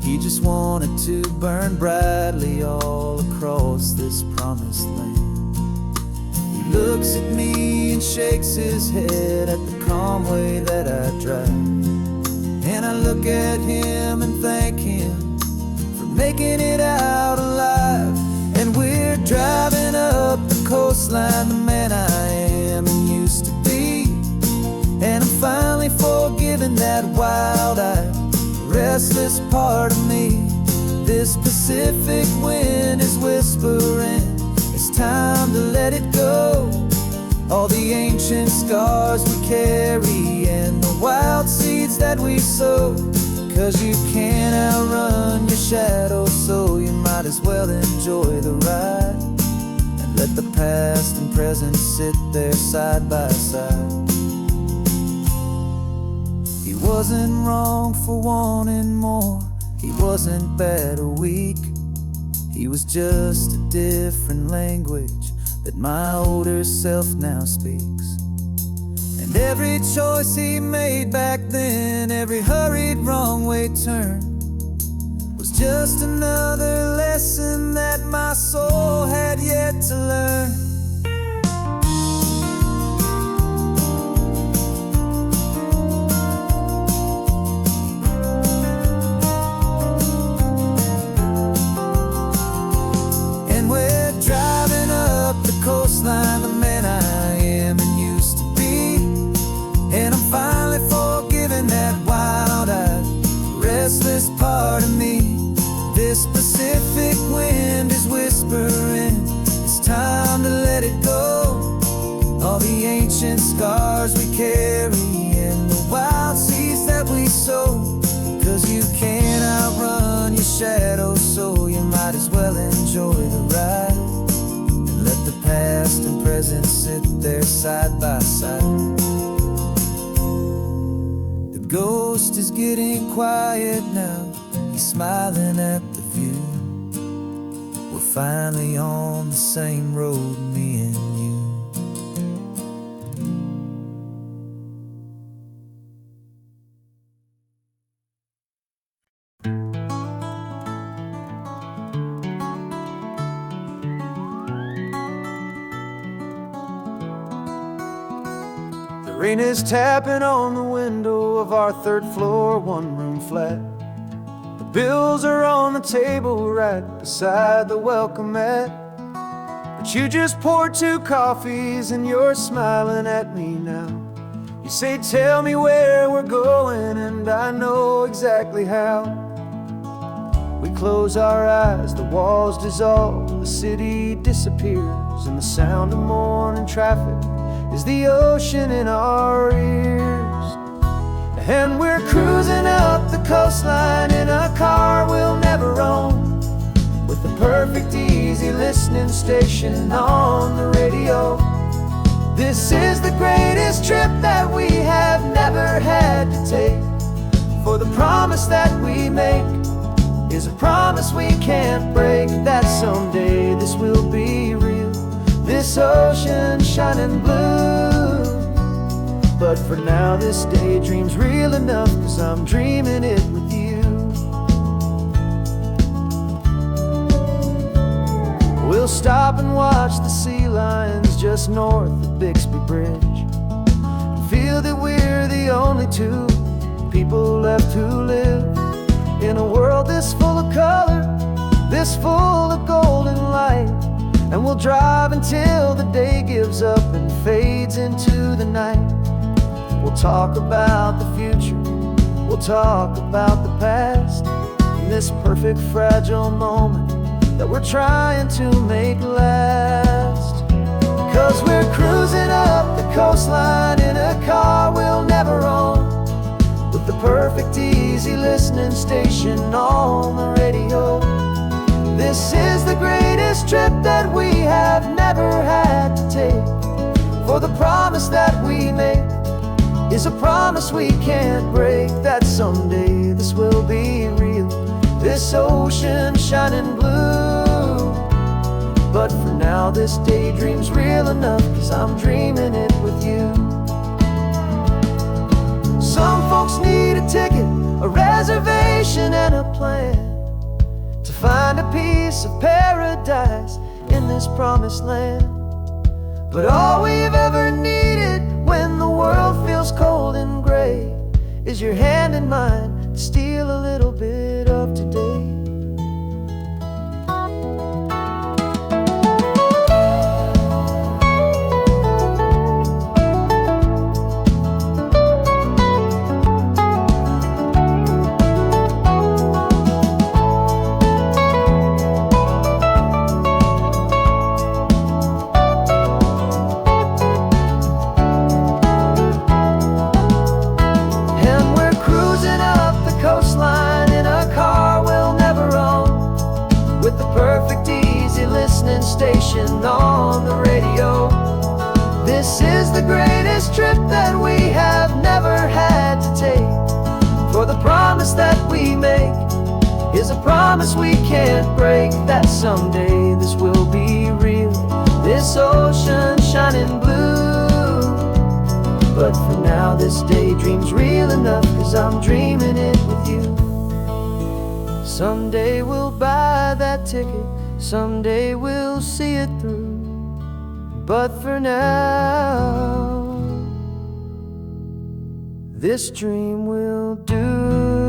He just wanted to burn brightly all across this promised land. He looks at me and shakes his head at the calm way that I drive, and I look at him and thank him for making it out alive. And we're driving up the coastline, the man I am and used to be. And I'm finally forgiving that wild-eyed, restless part of me. This Pacific wind is whispering, it's time to let it go. All the ancient scars we carry and the wild seeds that we sow. 'Cause you can't outrun your shadow, so you might as well enjoy the ride and let the past and present sit there side by side. He wasn't wrong for wanting more, he wasn't bad or weak. He was just a different language that my older self now speaks. And every choice he made back then, every hurried wrong way turn, was just another lesson that my soul had yet to learn. Coastline, the man I am and used to be. And I'm finally forgiving that wild-eyed, restless part of me. This Pacific wind is whispering, it's time to let it go. All the ancient scars we carry and the wild seeds that we sow. 'Cause you can't outrun your shadow, so you might as well enjoy the ride. Let the past and present sit there side by side. The ghost is getting quiet now, he's smiling at the view. We're finally on the same road, me and you. Rain is tapping on the window of our third floor, one-room flat. The bills are on the table right beside the welcome mat. But you just poured 2 coffees and you're smiling at me now. You say, tell me where we're going, and I know exactly how. We close our eyes, the walls dissolve, the city disappears, and the sound of morning traffic is the ocean in our ears. And we're cruising up the coastline in a car we'll never own, with the perfect easy listening station on the radio. This is the greatest trip that we have never had to take, for the promise that we make is a promise we can't break, that someday this will be real, this ocean shining blue. But for now this daydream's real enough, 'cause I'm dreaming it with you. We'll stop and watch the sea lions just north of Bixby Bridge, and feel that we're the only two people left who live in a world this full of color, this full of golden light. And we'll drive until the day gives up and fades into the night. We'll talk about the future, we'll talk about the past, in this perfect fragile moment that we're trying to make last. 'Cause we're cruising up the coastline in a car we'll never own, with the perfect easy listening station on the radio. This is the greatest trip that we have never had to take, for the promise that we make is a promise we can't break, that someday this will be real, this ocean shining blue. But for now this daydream's real enough, 'cause I'm dreaming it with you. Some folks need a ticket, a reservation and a plan, to find a piece of paradise in this promised land. But all we've ever needed when the world feels cold and gray is your hand in mine to steal a little bit of today. Coastline in a car we'll never own, with the perfect easy listening station on the radio. This is the greatest trip that we have never had to take, for the promise that we make is a promise we can't break, that someday this will be real, this ocean shining blue. But for now this daydream's real enough, 'cause I'm dreaming it with you. Someday we'll buy that ticket, someday we'll see it through. But for now this dream will do.